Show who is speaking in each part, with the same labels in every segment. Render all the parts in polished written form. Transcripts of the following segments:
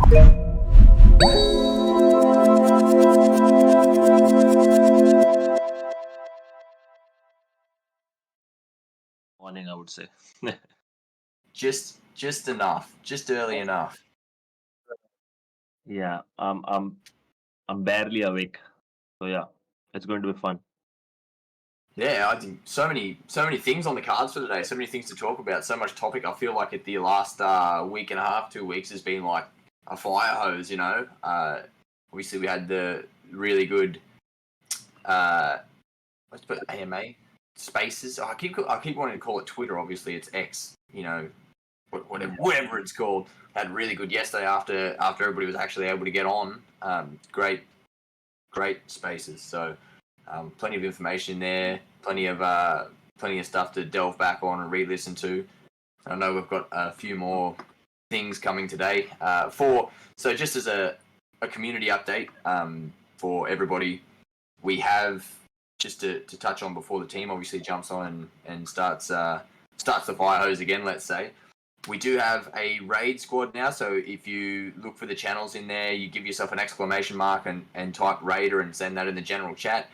Speaker 1: Morning, I would say.
Speaker 2: Just enough, just early enough.
Speaker 1: Yeah, I'm barely awake. So yeah, it's going to be fun.
Speaker 2: Yeah, I think so many things on the cards for today. So many things to talk about. So much topic. I feel like the last week and a half, 2 weeks has been like a fire hose. Obviously we had the really good let's put AMA spaces. I keep wanting to call it Twitter. Obviously it's X. Whatever it's called. Had really good yesterday after everybody was actually able to get on. Great spaces. So plenty of information there. Plenty of stuff to delve back on and re-listen to. I know we've got a few more things coming today. So just as a community update for everybody, we have just to touch on before the team obviously jumps on and starts the fire hose again. Let's say. We do have a raid squad now, so if you look for the channels in there, you give yourself an exclamation mark and type raider and send that in the general chat.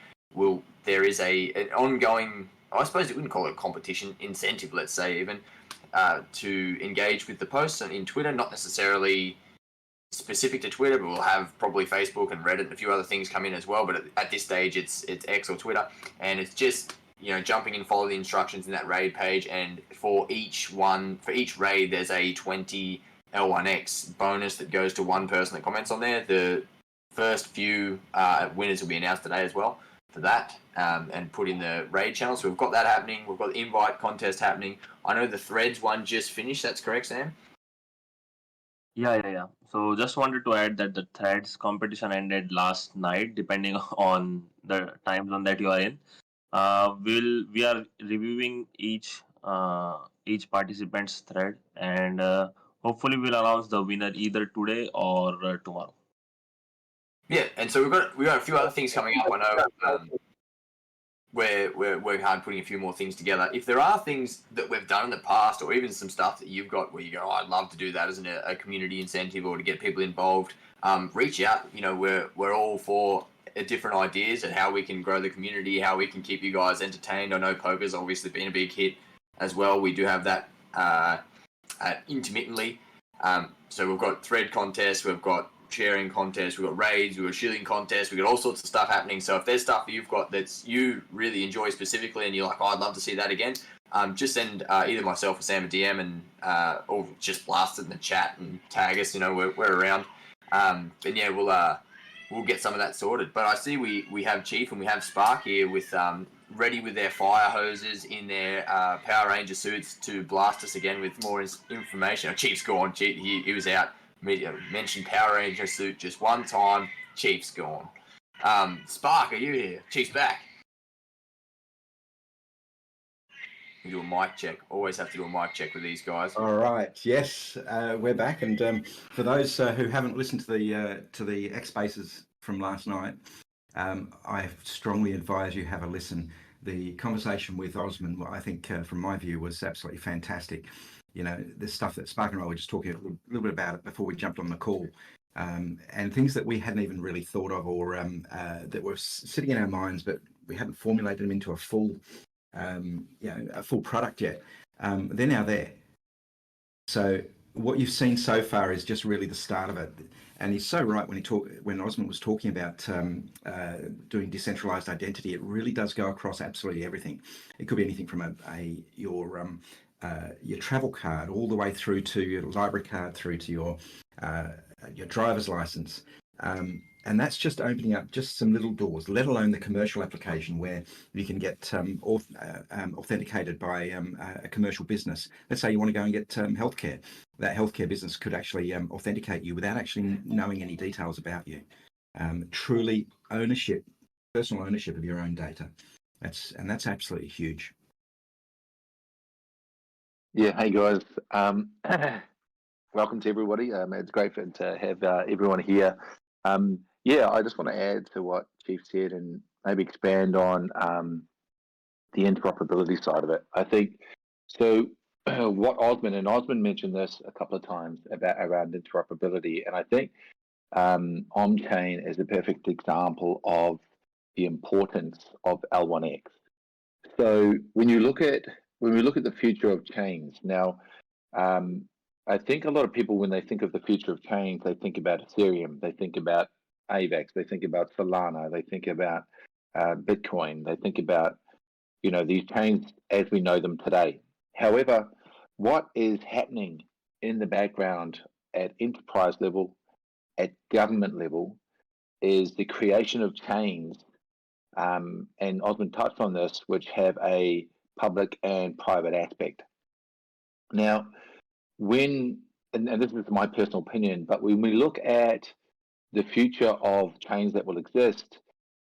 Speaker 2: There is an ongoing, I suppose you wouldn't call it a competition, incentive, let's say even, to engage with the posts in Twitter, not necessarily specific to Twitter, but we'll have probably Facebook and Reddit and a few other things come in as well, but at this stage it's X or Twitter, and it's just jumping in, follow the instructions in that raid page, and for each raid, there's a 20 L1X bonus that goes to one person that comments on there. The first few winners will be announced today as well for that, and put in the raid channel. So we've got that happening. We've got the invite contest happening. I know the threads one just finished. That's correct, Sam?
Speaker 1: Yeah. So just wanted to add that the threads competition ended last night, depending on the time zone that you are in. We are reviewing each participant's thread, and hopefully we'll announce the winner either today or tomorrow.
Speaker 2: Yeah, and so we've got a few other things coming up. I know we're working hard putting a few more things together. If there are things that we've done in the past, or even some stuff that you've got where you go, oh, I'd love to do that as a community incentive or to get people involved, reach out. We're all for different ideas and how we can grow the community, how we can keep you guys entertained. I know poker's obviously been a big hit as well. We do have that intermittently. So we've got thread contests, we've got sharing contests, we've got raids, we've got shilling contests, we've got all sorts of stuff happening. So if there's stuff that you've got that you really enjoy specifically and you're like, oh, I'd love to see that again, just send either myself or Sam a DM and or just blast it in the chat and tag us. We're around. And yeah, we'll get some of that sorted. But I see we have Chief and we have Spark here with ready with their fire hoses in their Power Ranger suits to blast us again with more information. Oh, Chief's gone. He was out. Mentioned Power Ranger suit just one time. Chief's gone. Spark, are you here? Chief's back. We do a mic check. Always have to do a mic check with these guys.
Speaker 3: All right. Yes, we're back. And for those who haven't listened to the X Spaces from last night, I strongly advise you have a listen. The conversation with Osman, I think, from my view, was absolutely fantastic. The stuff that Spark and I were just talking a little bit about it before we jumped on the call, and things that we hadn't even really thought of, or that were sitting in our minds, but we hadn't formulated them into a full product yet. They're now there. So what you've seen so far is just really the start of it. And he's so right when Osman was talking about doing decentralized identity. It really does go across absolutely everything. It could be anything from your travel card all the way through to your library card, through to your driver's license. And that's just opening up just some little doors, let alone the commercial application where you can get authenticated by a commercial business. Let's say you want to go and get healthcare. That healthcare business could actually authenticate you without actually knowing any details about you. Truly personal ownership of your own data. That's absolutely huge.
Speaker 4: Yeah, hey guys. Welcome to everybody. It's great to have everyone here. I just want to add to what Chief said and maybe expand on the interoperability side of it. I think so. what Osmond mentioned this a couple of times about around interoperability, and I think Omchain is a perfect example of the importance of L1X. So when we look at the future of chains now, I think a lot of people, when they think of the future of chains, they think about Ethereum, they think about AVAX, they think about Solana, they think about Bitcoin, they think about these chains as we know them today. However, what is happening in the background at enterprise level, at government level, is the creation of chains, and Osmond touched on this, which have a public and private aspect. Now, and this is my personal opinion, but when we look at the future of chains that will exist,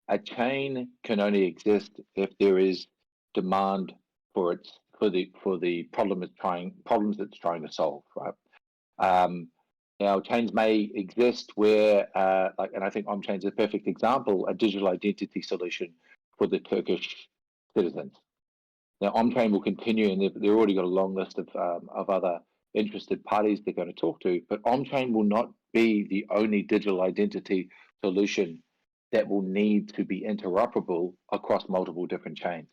Speaker 4: a chain can only exist if there is demand for the problems it's trying to solve, right? Now, chains may exist where, and I think Omchain is a perfect example, a digital identity solution for the Turkish citizens. Now, Omchain will continue, and they've already got a long list of other interested parties they're going to talk to, but Omchain will not be the only digital identity solution that will need to be interoperable across multiple different chains.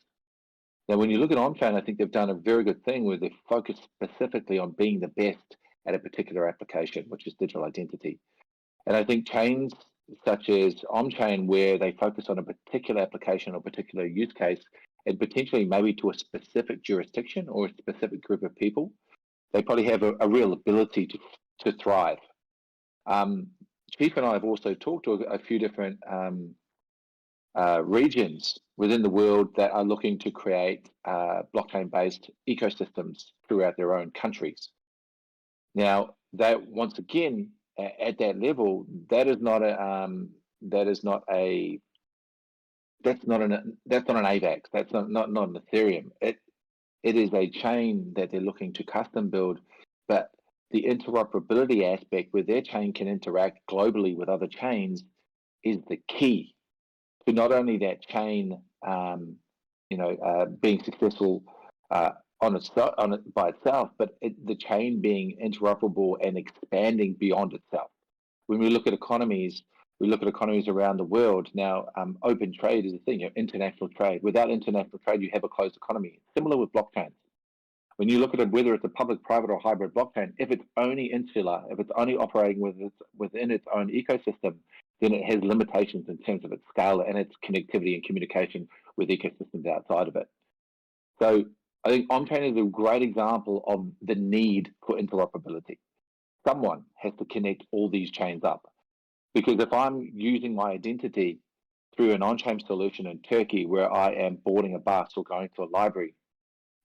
Speaker 4: Now, when you look at Omchain, I think they've done a very good thing where they've focused specifically on being the best at a particular application, which is digital identity. And I think chains such as Omchain, where they focus on a particular application or particular use case, and potentially maybe to a specific jurisdiction or a specific group of people, they probably have a real ability to thrive. Chief and I have also talked to a few different regions within the world that are looking to create blockchain-based ecosystems throughout their own countries. Now, that once again, at that level, that's not an AVAX. That's not an Ethereum. It is a chain that they're looking to custom build, but the interoperability aspect where their chain can interact globally with other chains is the key to not only that chain, being successful by itself, but the chain being interoperable and expanding beyond itself. When we look at economies, around the world now. Open trade is a thing, international trade. Without international trade, you have a closed economy. Similar with blockchains. When you look at it, whether it's a public, private, or hybrid blockchain, if it's only insular, if it's only operating within its own ecosystem, then it has limitations in terms of its scale and its connectivity and communication with ecosystems outside of it. So I think Omchain is a great example of the need for interoperability. Someone has to connect all these chains up. Because if I'm using my identity through an on-chain solution in Turkey where I am boarding a bus or going to a library,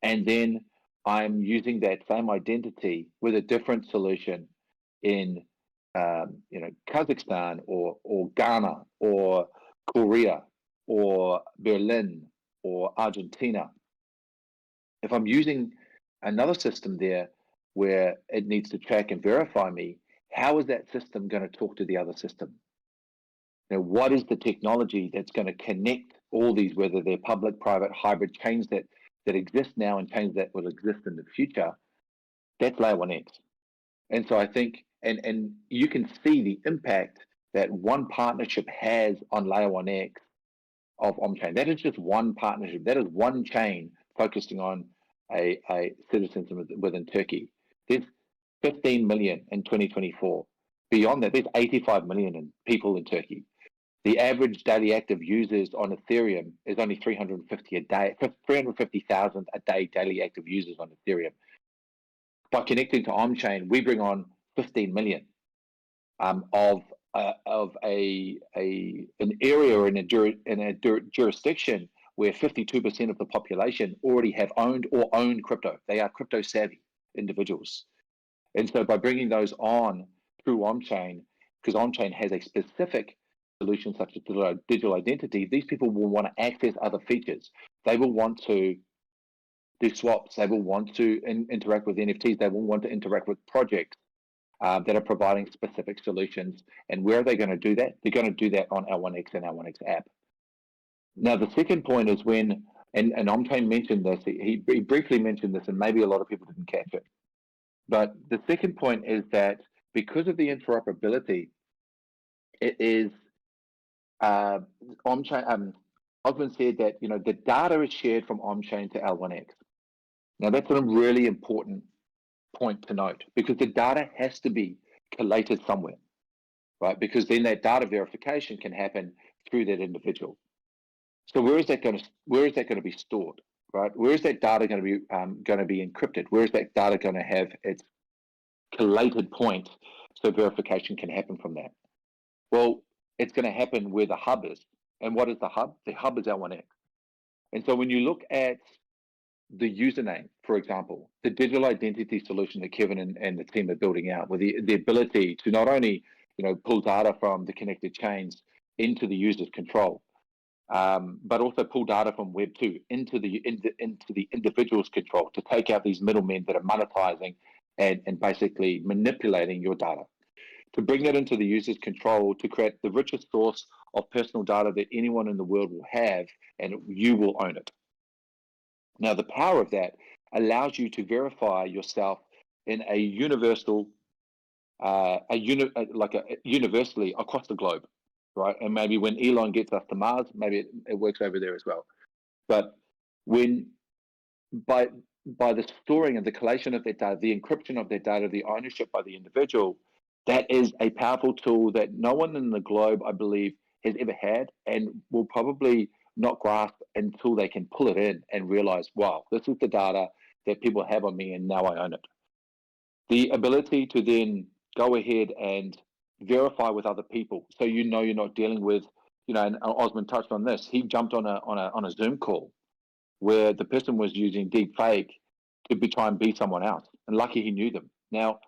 Speaker 4: and then I'm using that same identity with a different solution in Kazakhstan or Ghana or Korea or Berlin or Argentina, if I'm using another system there where it needs to track and verify me, how is that system going to talk to the other system? Now, what is the technology that's going to connect all these, whether they're public, private, hybrid chains that exist now and chains that will exist in the future? That's layer 1X. And so I think, and you can see the impact that one partnership has on layer 1X of Omchain. That is just one partnership. That is one chain focusing on a citizens within Turkey. There's 15 million in 2024. Beyond that, there's 85 million people in Turkey. The average daily active users on Ethereum is only 350 a day, 350,000 a day daily active users on Ethereum. By connecting to Omchain, we bring on 15 million of an area or in a jurisdiction where 52% of the population already have owned or own crypto. They are crypto savvy individuals. And so by bringing those on through Omchain, because Omchain has a specific solution such as digital identity, these people will want to access other features. They will want to do swaps. They will want to interact with NFTs. They will want to interact with projects that are providing specific solutions. And where are they going to do that? They're going to do that on L1X and L1X app. Now, the second point is when And Omchain mentioned this. He briefly mentioned this, and maybe a lot of people didn't catch it. But the second point is that because of the interoperability, it is Omchain. Osmond said that the data is shared from Omchain to L1X. Now that's a really important point to note, because the data has to be collated somewhere, right? Because then that data verification can happen through that individual. So where is that going to be stored, right? Where is that data going to be encrypted? Where is that data going to have its collated point so verification can happen from that? Well, it's going to happen where the hub is. And what is the hub? The hub is L1X. And so when you look at the username, for example, the digital identity solution that Kevin and the team are building out, with the ability to not only pull data from the connected chains into the user's control, but also pull data from Web 2 into the individual's control to take out these middlemen that are monetizing and basically manipulating your data. To bring that into the user's control, to create the richest source of personal data that anyone in the world will have, and you will own it. Now, the power of that allows you to verify yourself in a universal, universally across the globe, right? And maybe when Elon gets us to Mars, maybe it works over there as well. But by the storing and the collation of that data, the encryption of that data, the ownership by the individual, that is a powerful tool that no one in the globe, I believe, has ever had, and will probably not grasp until they can pull it in and realize, wow, this is the data that people have on me, and now I own it. The ability to then go ahead and verify with other people, so you're not dealing with, and Osmond touched on this. He jumped on a Zoom call where the person was using deep fake to try and be someone else, and lucky he knew them. Now,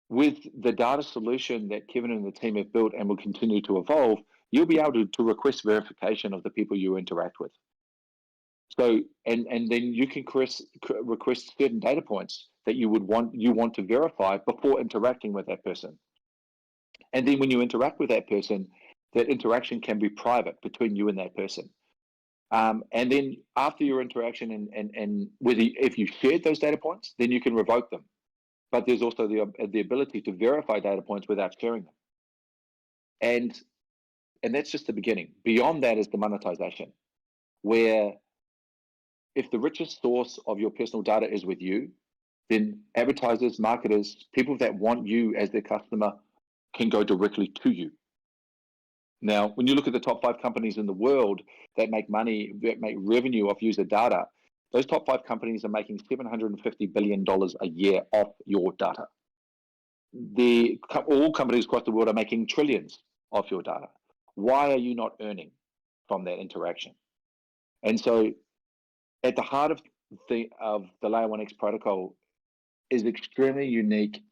Speaker 4: with the data solution that Kevin and the team have built and will continue to evolve, you'll be able to request verification of the people you interact with. So, and then you can request certain data points that you want to verify before interacting with that person. And then when you interact with that person, that interaction can be private between you and that person. And then after your interaction and if you shared those data points, then you can revoke them. But there's also the ability to verify data points without sharing them. And that's just the beginning. Beyond that is the monetization, where if the richest source of your personal data is with you, then advertisers, marketers, people that want you as their customer can go directly to you. Now, when you look at the top 5 companies in the world that make money, that make revenue off user data, those top 5 companies are making $750 billion a year off your data. All companies across the world are making trillions off your data. Why are you not earning from that interaction? And so at the heart of the Layer 1X protocol is extremely unique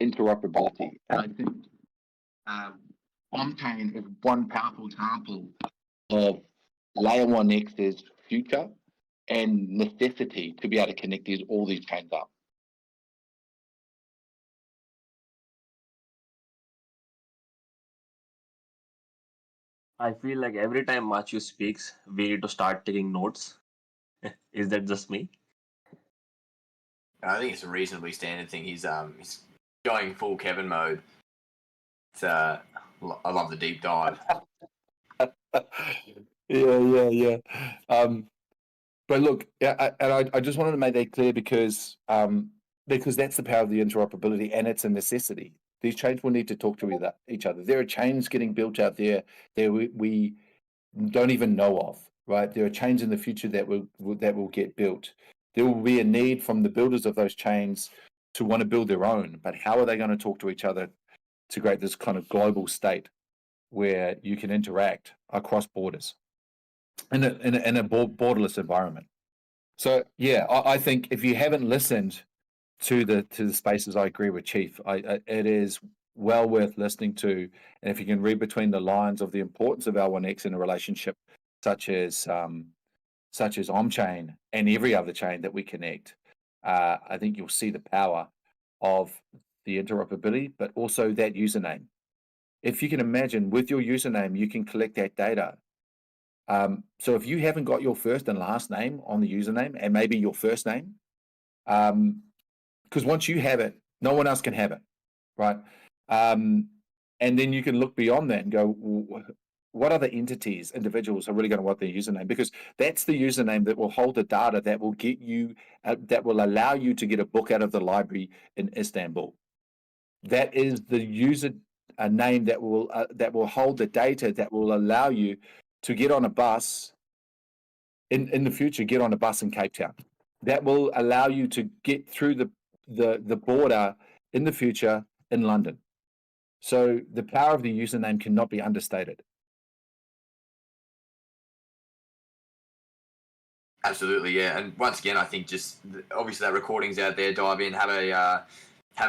Speaker 4: interoperability. And I think Omchain is one powerful example of Layer 1X's future and necessity to be able to connect all these chains up.
Speaker 1: I feel like every time Machu speaks, we need to start taking notes. Is that just me?
Speaker 2: I think it's a reasonably standard thing. He's going full Kevin mode. It's I love the deep dive.
Speaker 4: Yeah. But look, I just wanted to make that clear because that's the power of the interoperability, and it's a necessity. These chains will need to talk to each other. There are chains getting built out there that we don't even know of, right? There are chains in the future that will get built. There will be a need from the builders of those chains to want to build their own, but how are they going to talk to each other to create this kind of global state where you can interact across borders in a borderless environment? So yeah, I think if you haven't listened to the spaces, I agree with Chief. It is well worth listening to, and if you can read between the lines of the importance of L1X in a relationship such as Omchain and every other chain that we connect, I think you'll see the power of the interoperability, but also that username. If you can imagine, with your username, you can collect that data So if you haven't got your first and last name on the username, and maybe your first name, because once you have it, no one else can have it, right? And then you can look beyond that and go, what other entities, individuals are really going to want their username? Because that's the username that will hold the data that will get you, that will allow you to get a book out of the library in Istanbul. That is the user name that will hold the data that will allow you to get on a bus in the future, get on a bus in Cape Town. That will allow you to get through the border in the future in London. So the power of the username cannot be understated.
Speaker 2: Absolutely, yeah. And once again, I think just obviously that recording's out there. Dive in, have a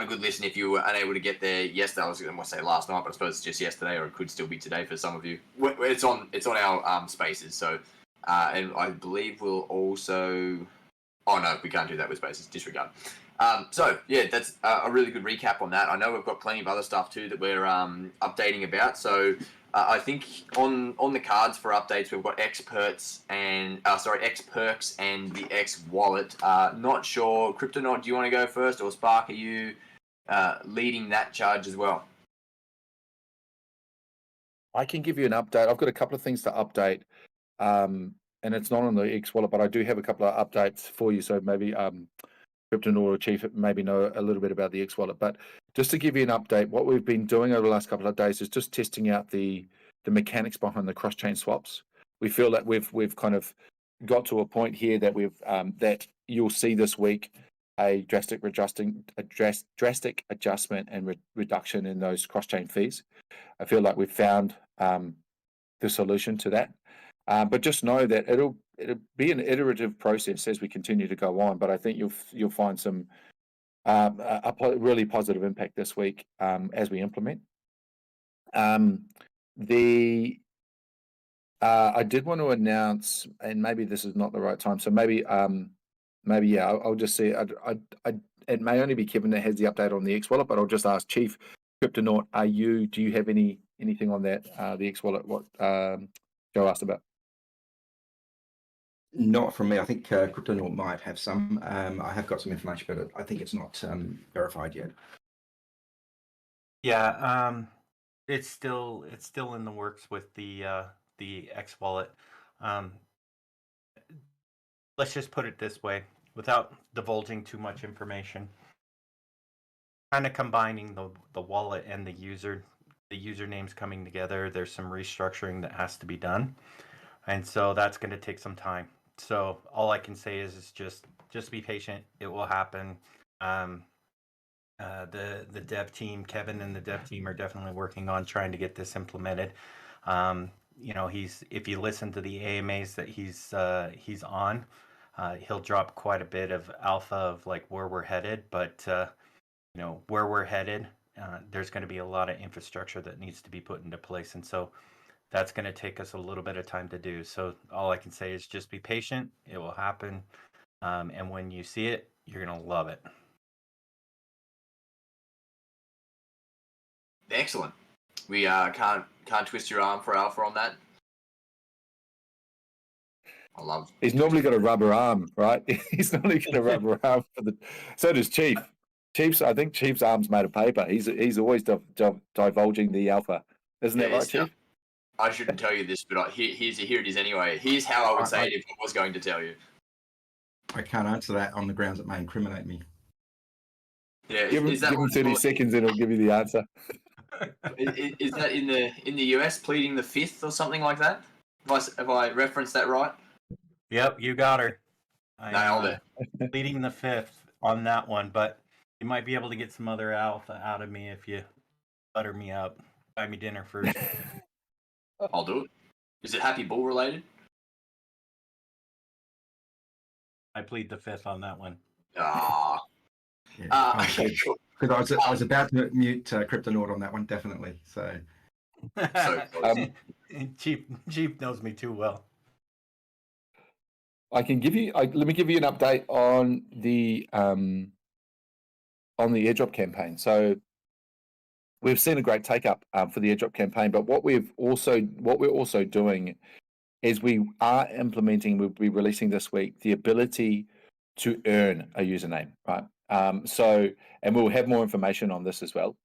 Speaker 2: good listen if you were unable to get there yesterday. I was going to say last night, but I suppose it's just yesterday, or it could still be today for some of you. It's on our spaces. So, and I believe we'll also. Oh no, we can't do that with spaces. Disregard. So yeah, that's a really good recap on that. I know we've got plenty of other stuff too that we're updating about. So I think on the cards for updates we've got Xperks and the X Wallet. Not sure, Cryptonaut, do you want to go first, or Spark, are you leading that charge as well?
Speaker 4: I can give you an update. I've got a couple of things to update, and it's not on the X Wallet, but I do have a couple of updates for you. So maybe Cryptonaut or Chief maybe know a little bit about the X Wallet. But just to give you an update, what we've been doing over the last couple of days is just testing out the mechanics behind the cross-chain swaps. We feel that we've kind of got to a point here that that you'll see this week a drastic adjustment and reduction in those cross-chain fees. I feel like we've found the solution to that. But just know that it'll be an iterative process as we continue to go on. But I think you'll find some really positive impact this week as we implement. I did want to announce, and maybe this is not the right time, so maybe yeah, I'll just say it may only be Kevin that has the update on the X Wallet, but I'll just ask Chief Cryptonaut, do you have anything on that the X Wallet? What Joe asked about?
Speaker 3: Not from me. I think Cryptonaut might have some. I have got some information, but I think it's not verified yet.
Speaker 5: Yeah, it's still in the works with the X Wallet. Let's just put it this way, without divulging too much information. Kind of combining the wallet and the usernames coming together. There's some restructuring that has to be done, and so that's going to take some time. So all I can say is just be patient. It will happen. The dev team, Kevin and the dev team, are definitely working on trying to get this implemented. If you listen to the AMAs that he's on, he'll drop quite a bit of alpha of like where we're headed. But where we're headed, there's going to be a lot of infrastructure that needs to be put into place, and so that's going to take us a little bit of time to do. So all I can say is just be patient. It will happen. And when you see it, you're going to love it.
Speaker 2: Excellent. We can't twist your arm for alpha on that. I love.
Speaker 4: He's normally got a rubber arm, right? He's normally got a rubber arm for the. So does Chief. I think Chief's arm's made of paper. He's always divulging the alpha, isn't that right, Chief?
Speaker 2: I shouldn't tell you this, but here it is anyway. Here's how I would say it if I was going to tell you.
Speaker 3: I can't answer that on the grounds it may incriminate me.
Speaker 2: Yeah,
Speaker 4: give him 30 seconds and he'll give you the answer.
Speaker 2: Is that in the US pleading the fifth or something like that? Have I referenced that right?
Speaker 5: Yep, you got her.
Speaker 2: Nailed it.
Speaker 5: Pleading the fifth on that one, but you might be able to get some other alpha out of me if you butter me up. Buy me dinner first.
Speaker 2: I'll do it. Is it Happy Bull related?
Speaker 5: I plead the fifth on that one.
Speaker 2: Ah.
Speaker 3: Yeah,
Speaker 2: Okay, cool.
Speaker 3: Because I was about to mute Cryptonaut on that one, definitely. So
Speaker 5: Chief knows me too well.
Speaker 4: I can give you. Let me give you an update on the airdrop campaign. So we've seen a great take up for the airdrop campaign, but what we're also doing is we are implementing, we'll be releasing this week, the ability to earn a username, right? And we'll have more information on this as well.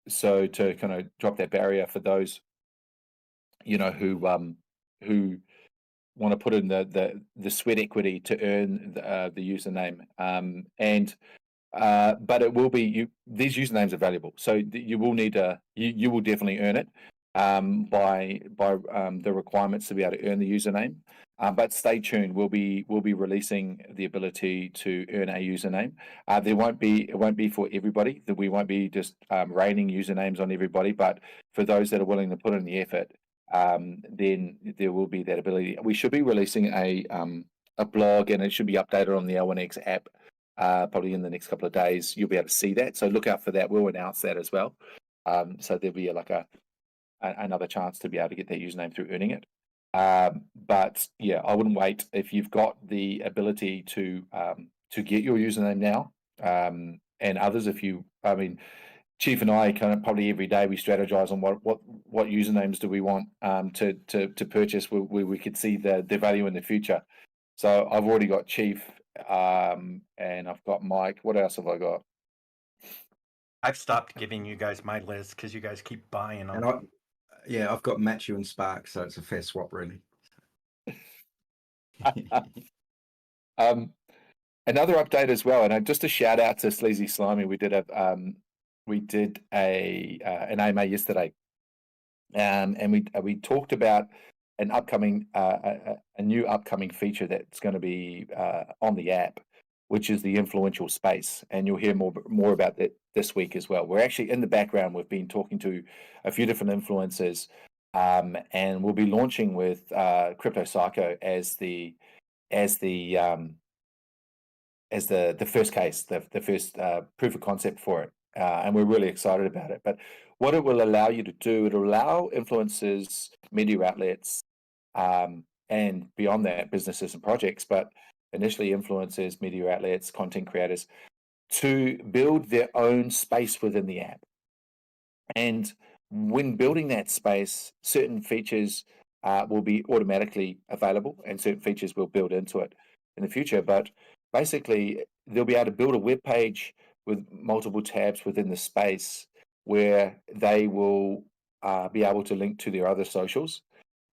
Speaker 4: So to kind of drop that barrier for those, who want to put in the sweat equity to earn the username, but it will be these usernames are valuable, so you will need you will definitely earn it by the requirements to be able to earn the username. But stay tuned. We'll be releasing the ability to earn a username. It won't be for everybody. That we won't be just raining usernames on everybody. But for those that are willing to put in the effort, then there will be that ability. We should be releasing a blog, and it should be updated on the L1X app probably in the next couple of days. You'll be able to see that. So look out for that. We'll announce that as well. So there'll be another chance to be able to get that username through earning it. But yeah, I wouldn't wait if you've got the ability to get your username now, and others. Chief and I kind of probably every day we strategize on what usernames do we want to purchase where we could see the value in the future. So I've already got Chief, and I've got Mike. What else have I got?
Speaker 5: I've stopped giving you guys my list because you guys keep buying them.
Speaker 3: And I've got Matthew and Spark, so it's a fair swap, really.
Speaker 4: Another update as well, and just a shout out to Sleazy Slimy. We did an AMA yesterday, and we talked about an upcoming a new upcoming feature that's going to be on the app, which is the influential space, and you'll hear more about that this week as well. We're actually in the background. We've been talking to a few different influencers, and we'll be launching with Crypto Psycho as the first case, the first proof of concept for it, and we're really excited about it. But what it will allow you to do, it'll allow influencers, media outlets, and beyond that, businesses and projects, but initially influencers, media outlets, content creators, to build their own space within the app. And when building that space, certain features will be automatically available, and certain features will build into it in the future. But basically, they'll be able to build a web page with multiple tabs within the space where they will be able to link to their other socials.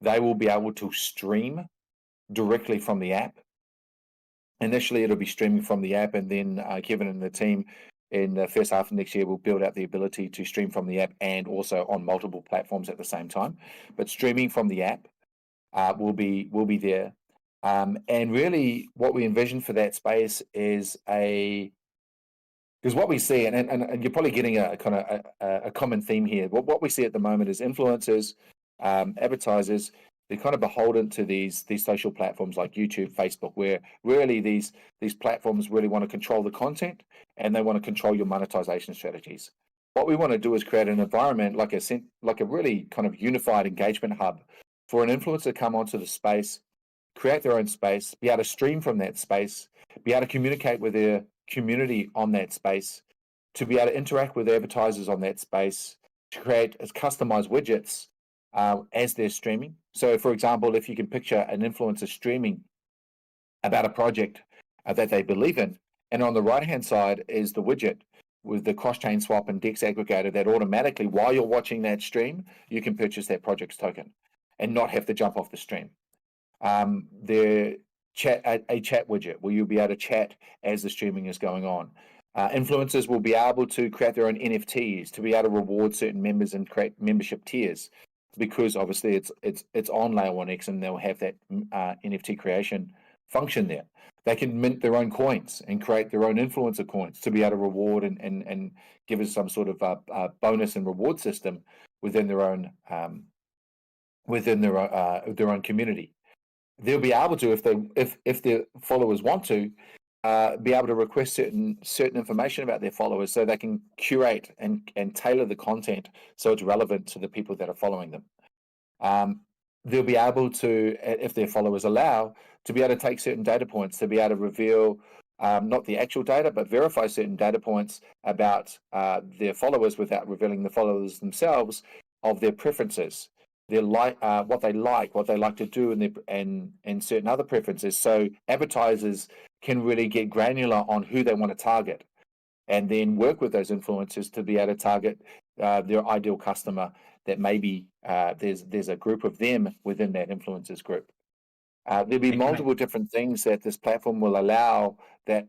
Speaker 4: They will be able to stream directly from the app. Initially, it'll be streaming from the app, and then Kevin and the team in the first half of next year will build out the ability to stream from the app and also on multiple platforms at the same time. But streaming from the app will be there. And really, what we envision for that space is because what we see, and you're probably getting a kind of a common theme here. What we see at the moment is influencers, advertisers. They're kind of beholden to these social platforms like YouTube, Facebook, where really these platforms really want to control the content, and they want to control your monetization strategies. What we want to do is create an environment like a really kind of unified engagement hub for an influencer to come onto the space, create their own space, be able to stream from that space, be able to communicate with their community on that space, to be able to interact with advertisers on that space, to create customized widgets as they're streaming. So, for example, if you can picture an influencer streaming about a project that they believe in, and on the right-hand side is the widget with the cross-chain swap and DEX aggregator that automatically, while you're watching that stream, you can purchase that project's token and not have to jump off the stream. A chat widget where you'll be able to chat as the streaming is going on. Influencers will be able to create their own NFTs to be able to reward certain members and create membership tiers, because obviously it's on L1X, and they'll have that NFT creation function there. They can mint their own coins and create their own influencer coins to be able to reward and give us some sort of bonus and reward system within their own community. They'll be able to, if their followers want to, be able to request certain information about their followers, so they can curate and tailor the content so it's relevant to the people that are following them. They'll be able to, if their followers allow, to be able to take certain data points, to be able to reveal not the actual data, but verify certain data points about their followers without revealing the followers themselves of their preferences, what they like to do, and certain other preferences. So advertisers can really get granular on who they want to target, and then work with those influencers to be able to target their ideal customer. That maybe there's a group of them within that influencers group. There'll be multiple different things that this platform will allow that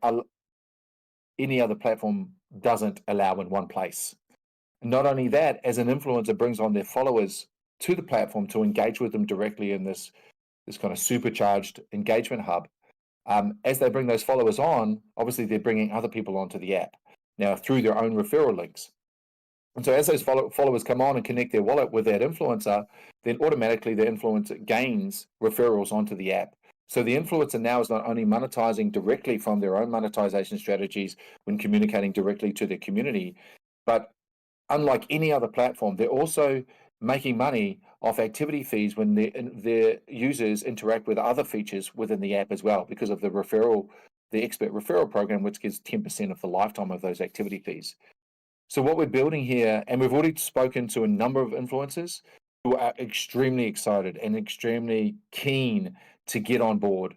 Speaker 4: any other platform doesn't allow in one place. Not only that, as an influencer brings on their followers to the platform to engage with them directly in this kind of supercharged engagement hub, as they bring those followers on, obviously they're bringing other people onto the app now through their own referral links. And so as those followers come on and connect their wallet with that influencer, then automatically the influencer gains referrals onto the app. So the influencer now is not only monetizing directly from their own monetization strategies when communicating directly to their community, but unlike any other platform, they're also making money off activity fees when their users interact with other features within the app as well, because of the expert referral program, which gives 10% of the lifetime of those activity fees. So what we're building here, and we've already spoken to a number of influencers who are extremely excited and extremely keen to get on board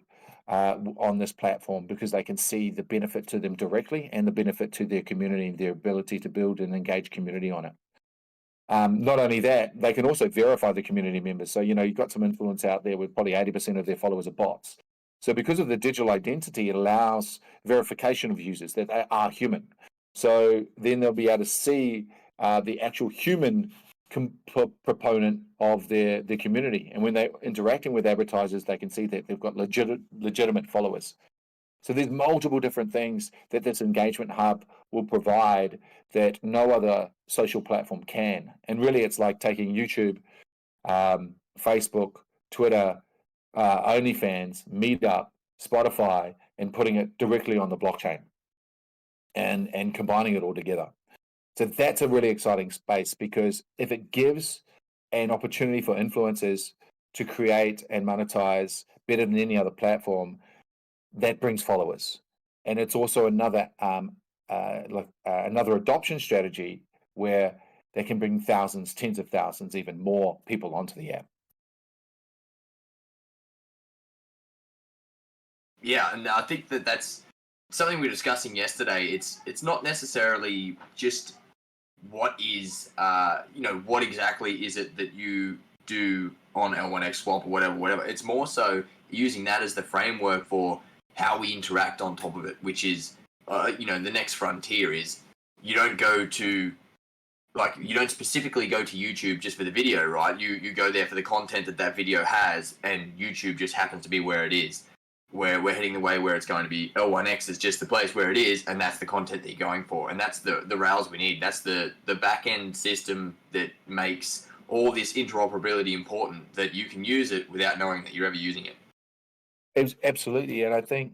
Speaker 4: on this platform, because they can see the benefit to them directly and the benefit to their community and their ability to build and engage community on it. Not only that, they can also verify the community members. So, you've got some influence out there with probably 80% of their followers are bots. So because of the digital identity, it allows verification of users that they are human. So then they'll be able to see the actual human proponent of their community. And when they're interacting with advertisers, they can see that they've got legitimate followers. So there's multiple different things that this engagement hub will provide that no other social platform can. And really, it's like taking YouTube, Facebook, Twitter, OnlyFans, Meetup, Spotify, and putting it directly on the blockchain and combining it all together. So that's a really exciting space, because if it gives an opportunity for influencers to create and monetize better than any other platform, that brings followers. And it's also another another adoption strategy where they can bring thousands, tens of thousands, even more people onto the app.
Speaker 2: Yeah, and I think that's something we were discussing yesterday. It's not necessarily just what is what exactly is it that you do on L1X Swap or whatever. It's more so using that as the framework for how we interact on top of it, which is the next frontier is you don't specifically go to YouTube just for the video, right? You go there for the content that video has, and YouTube just happens to be where it is. Where we're heading the way where it's going to be L1X is just the place where it is, and that's the content that you're going for, and that's the rails we need. That's the back end system that makes all this interoperability important, that you can use it without knowing that you're ever using it.
Speaker 4: Absolutely, and I think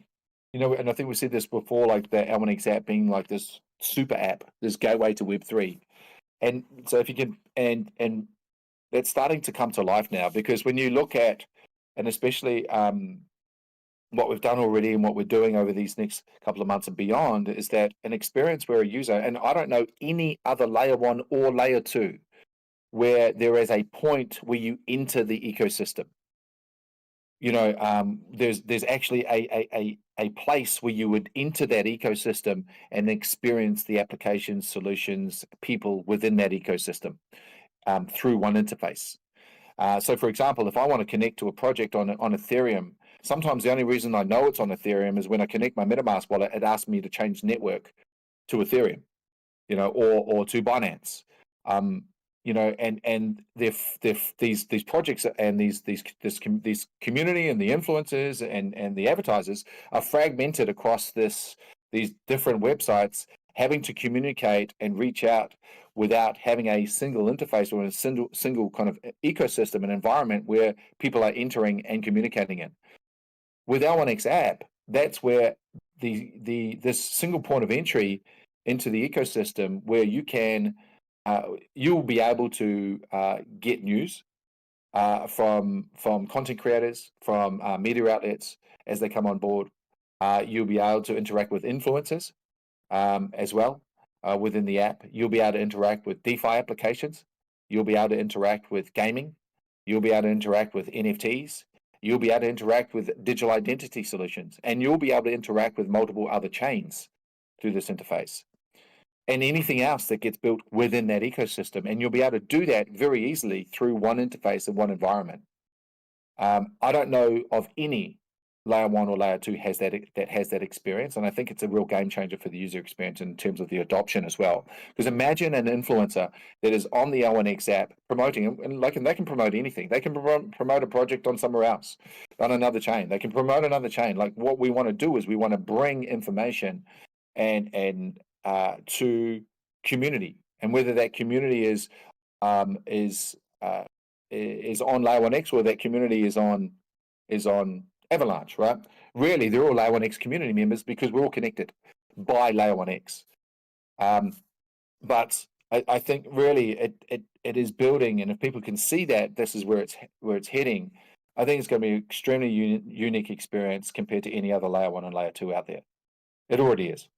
Speaker 4: we said this before, like the L1X app being like this super app, this gateway to Web3, and so if you can, and that's starting to come to life now, because when you look at, and especially what we've done already and what we're doing over these next couple of months and beyond, is that an experience where a user, and I don't know any other layer 1 or layer 2 where there is a point where you enter the ecosystem. There's actually a place where you would enter that ecosystem and experience the applications, solutions, people within that ecosystem through one interface. So, for example, if I want to connect to a project on Ethereum, sometimes the only reason I know it's on Ethereum is when I connect my MetaMask wallet, it asks me to change network to Ethereum, or to Binance. And these projects and this community and the influencers and the advertisers are fragmented across these different websites, having to communicate and reach out without having a single interface or a single kind of ecosystem and environment where people are entering and communicating in. With L1X app, that's where this single point of entry into the ecosystem, where you can you'll be able to get news from content creators, from media outlets as they come on board. You'll be able to interact with influencers as well within the app. You'll be able to interact with DeFi applications. You'll be able to interact with gaming. You'll be able to interact with NFTs. You'll be able to interact with digital identity solutions, and you'll be able to interact with multiple other chains through this interface, and anything else that gets built within that ecosystem. And you'll be able to do that very easily through one interface and one environment. I don't know of any layer 1 or layer 2 has that has that experience, and I think it's a real game changer for the user experience in terms of the adoption as well. Because imagine an influencer that is on the L1X app promoting, and they can promote anything. They can promote a project on somewhere else, on another chain. They can promote another chain. Like, what we want to do is we want to bring information and to community, and whether that community is on layer 1X, or that community is on Avalanche, right? Really, they're all layer 1X community members because we're all connected by layer 1X. But I think really it is building, and if people can see that this is where it's heading, I think it's going to be an extremely unique experience compared to any other layer 1 and layer 2 out there. It already is.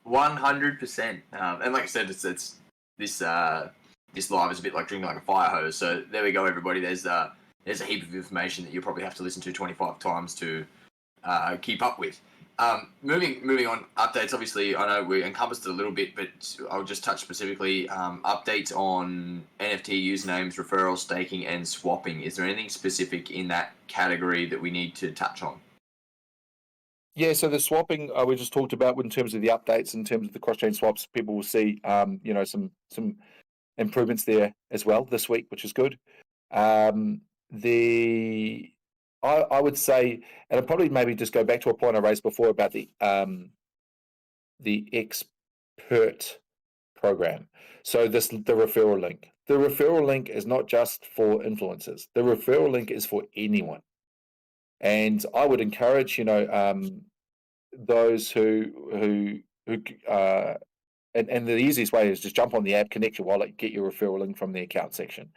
Speaker 2: 100%. And like I said, it's this live is a bit like drinking like a fire hose. So there we go, everybody. There's a heap of information that you'll probably have to listen to 25 times to keep up with. Moving on, updates. Obviously, I know we encompassed it a little bit, but I'll just touch specifically updates on NFT usernames, referrals, staking, and swapping. Is there anything specific in that category that we need to touch on?
Speaker 4: Yeah, so the swapping we just talked about in terms of the updates, in terms of the cross-chain swaps, people will see some improvements there as well this week, which is good. I would say, and I'll probably maybe just go back to a point I raised before about the expert program. So the referral link. The referral link is not just for influencers. The referral link is for anyone. And I would encourage, those who and the easiest way is just jump on the app, connect your wallet, get your referral link from the account section,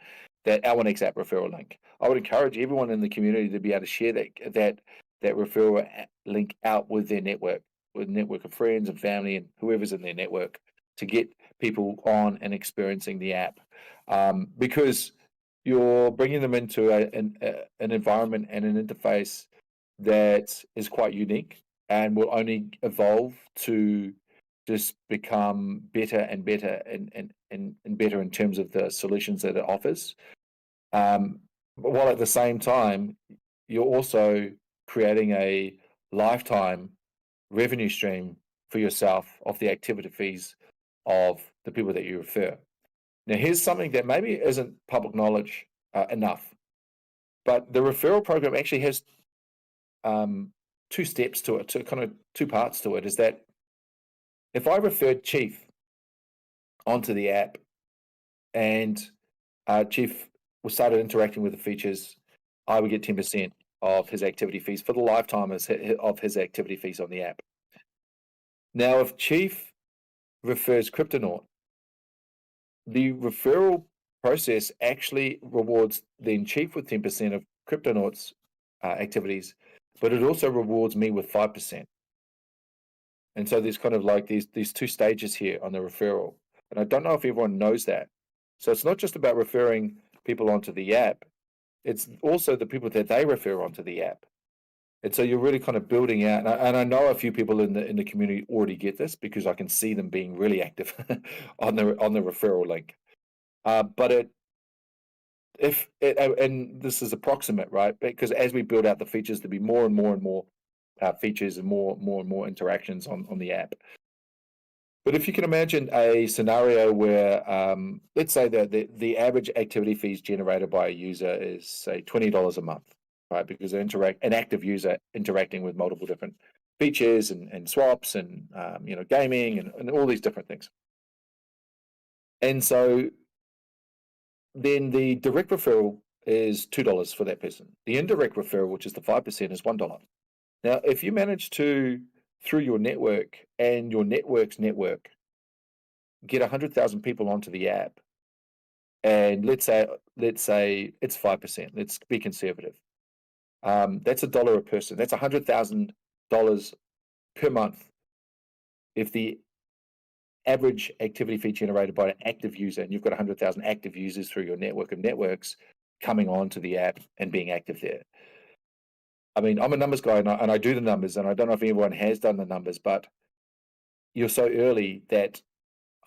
Speaker 4: that L1X app referral link. I would encourage everyone in the community to be able to share that referral link out with their network, with a network of friends and family and whoever's in their network, to get people on and experiencing the app, because you're bringing them into an environment and an interface that is quite unique and will only evolve to just become better and better and better in terms of the solutions that it offers. While at the same time, you're also creating a lifetime revenue stream for yourself of the activity fees of the people that you refer. Now, here's something that maybe isn't public knowledge enough, but the referral program actually has two steps to it, two parts to it. Is that if I referred Chief onto the app and Chief started interacting with the features, I would get 10% of his activity fees for the lifetime of his activity fees on the app. Now, if Chief refers Cryptonaut, the referral process actually rewards then Chief with 10% of Cryptonaut's activities, but it also rewards me with 5%. And so there's kind of like these two stages here on the referral. And I don't know if everyone knows that. So it's not just about referring people onto the app, it's also the people that they refer onto the app. And so you're really kind of building out, and I know a few people in the community already get this because I can see them being really active on the referral link. But and this is approximate, right? Because as we build out the features, there'll be more and more and more features and more and more interactions on the app. But if you can imagine a scenario where, let's say that the average activity fees generated by a user is, say, $20 a month, right? Because an active user interacting with multiple different features and swaps and gaming and all these different things. And so then the direct referral is $2 for that person. The indirect referral, which is the 5%, is $1. Now, if you manage to, through your network and your network's network, get 100,000 people onto the app, and let's say it's 5%. Let's be conservative. That's $1 a person. That's $100,000 per month. If the average activity fee generated by an active user, and you've got 100,000 active users through your network of networks coming onto the app and being active there. I mean, I'm a numbers guy, and I do the numbers, and I don't know if anyone has done the numbers, but you're so early that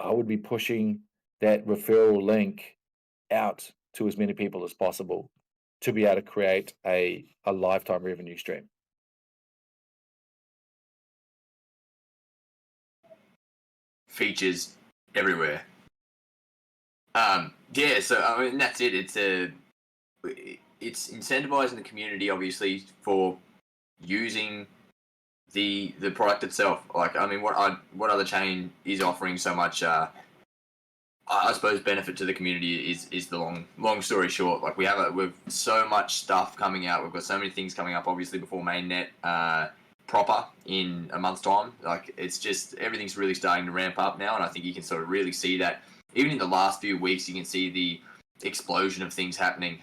Speaker 4: I would be pushing that referral link out to as many people as possible to be able to create a lifetime revenue stream.
Speaker 2: Features everywhere. Yeah, so I mean that's it. It's incentivizing the community, obviously, for using the product itself. Like, I mean, what other chain is offering so much? I suppose benefit to the community is the long story short. Like, we've so much stuff coming out. We've got so many things coming up. Obviously, before mainnet proper in a month's time. Like, it's just everything's really starting to ramp up now, and I think you can sort of really see that. Even in the last few weeks, you can see the explosion of things happening.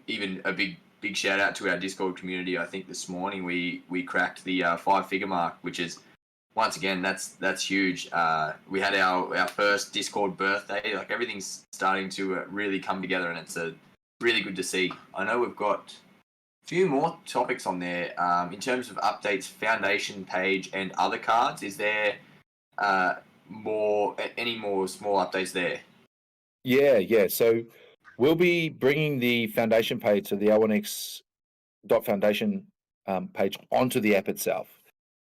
Speaker 2: Even a big shout out to our Discord community. I think this morning we cracked the 5-figure mark, which is, once again, that's huge. We had our first Discord birthday. Like, everything's starting to really come together, and it's really good to see. I know we've got a few more topics on there. In terms of updates, foundation page and other cards, is there any more small updates there?
Speaker 4: Yeah. So we'll be bringing the foundation page, so the L1X.foundation page, onto the app itself.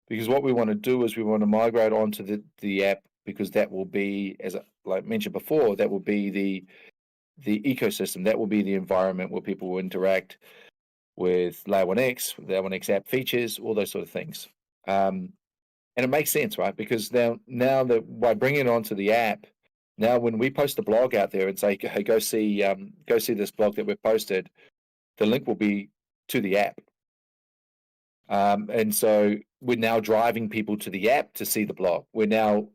Speaker 4: Because what we want to do is we want to migrate onto the app, because that will be, as I mentioned before, that will be the ecosystem. That will be the environment where people will interact with L1X, the L1X app features, all those sort of things. And it makes sense, right? Because now that by bringing it onto the app, now when we post a blog out there and say, hey, go see this blog that we've posted, the link will be to the app. And so we're now driving people to the app to see the blog. We're now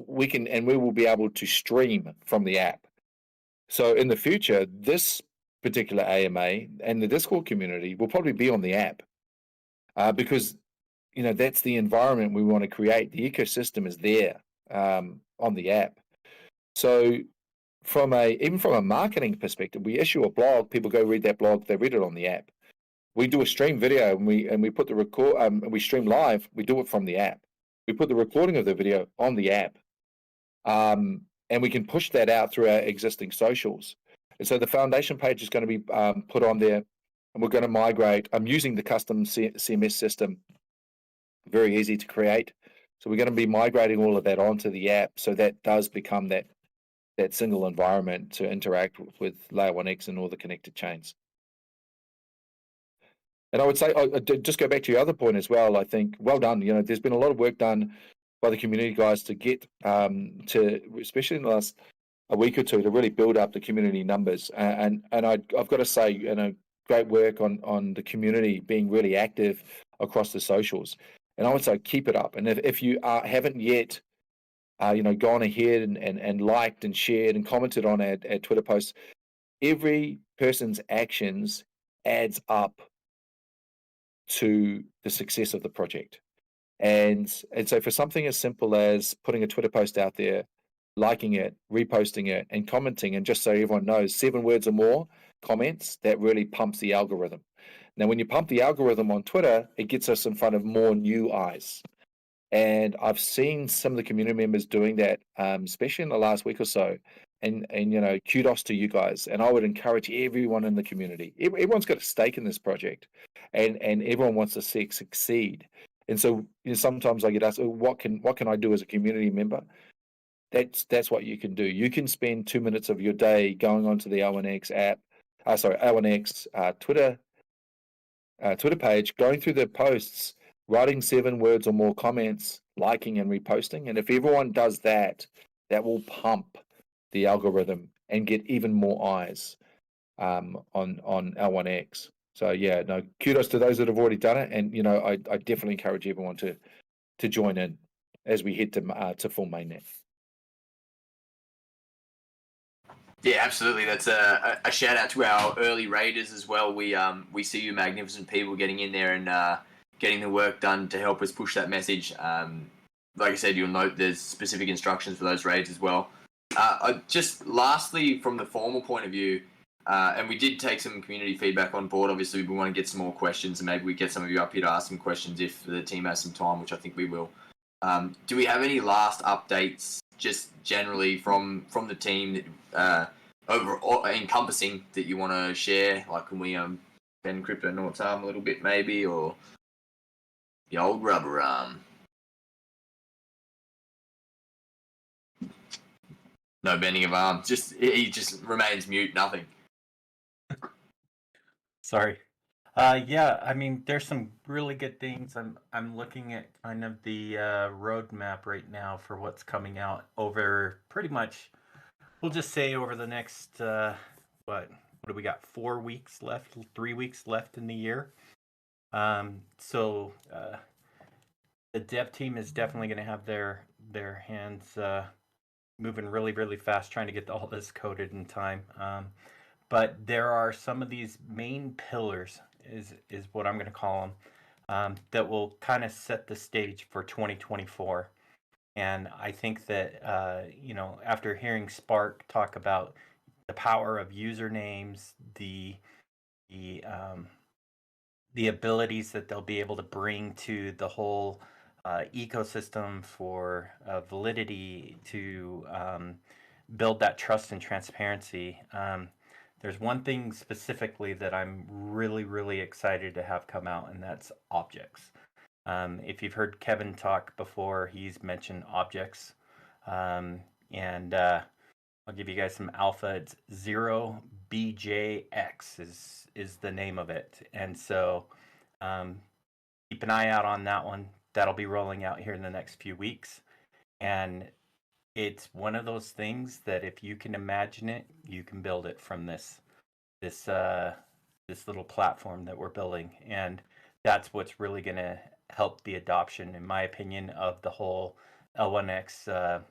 Speaker 4: we will be able to stream from the app. So in the future, this particular AMA and the Discord community will probably be on the app, because that's the environment we want to create. The ecosystem is there on the app. So even from a marketing perspective, we issue a blog, people go read that blog, they read it on the app. We do a stream video and we put the record, we stream live, we do it from the app. We put the recording of the video on the app. And we can push that out through our existing socials. And so the foundation page is going to be put on there, and we're going to migrate. I'm using the custom CMS system, very easy to create. So we're going to be migrating all of that onto the app, so that does become that single environment to interact with Layer 1X and all the connected chains. And I would say, just go back to your other point as well. I think, well done. There's been a lot of work done by the community guys to get especially in the last a week or two, to really build up the community numbers. And I've got to say, great work on the community being really active across the socials. And I would say keep it up. And if you haven't yet, gone ahead and liked and shared and commented on our Twitter posts, every person's actions adds up to the success of the project. And so for something as simple as putting a Twitter post out there, liking it, reposting it, and commenting, and just so everyone knows, 7 words or more comments, that really pumps the algorithm. Now, when you pump the algorithm on Twitter, it gets us in front of more new eyes. And I've seen some of the community members doing that, especially in the last week or so. And kudos to you guys. And I would encourage everyone in the community. Everyone's got a stake in this project, and everyone wants to see it succeed. And so sometimes I get asked, what can I do as a community member? That's what you can do. You can spend 2 minutes of your day going onto the L1X app, L1X Twitter page, going through the posts, writing 7 words or more comments, liking and reposting. And if everyone does that, that will pump the algorithm and get even more eyes on L1X. So yeah, no, kudos to those that have already done it. And I definitely encourage everyone to join in as we head to full mainnet.
Speaker 2: Yeah, absolutely. That's a shout out to our early raiders as well. We see you magnificent people getting in there and getting the work done to help us push that message. like I said, you'll note there's specific instructions for those raids as well. Just lastly, from the formal point of view, and we did take some community feedback on board. Obviously, we want to get some more questions, and maybe we get some of you up here to ask some questions if the team has some time, which I think we will. Do we have any last updates, just generally from the team that over encompassing that you want to share? Like, can we bend Crypto North's arm a little bit, maybe, or the old rubber arm? No bending of arms. He just remains mute. Nothing.
Speaker 5: Sorry. Yeah, I mean, there's some really good things. I'm looking at kind of the roadmap right now for what's coming out over pretty much. We'll just say over the next what do we got? 4 weeks left, 3 weeks left in the year. So the dev team is definitely going to have their hands moving really, really fast, trying to get all this coded in time. But there are some of these main pillars, is what I'm going to call them, that will kind of set the stage for 2024. And I think that, you know, after hearing Spark talk about the power of usernames, the abilities that they'll be able to bring to the whole ecosystem for validity to build that trust and transparency. There's one thing specifically that I'm really, really excited to have come out, and that's objects. If you've heard Kevin talk before, he's mentioned objects. And I'll give you guys some alpha. It's 0BJX is the name of it. And so keep an eye out on that one. That'll be rolling out here in the next few weeks. And it's one of those things that if you can imagine it, you can build it from this little platform that we're building. And that's what's really going to help the adoption, in my opinion, of the whole L1X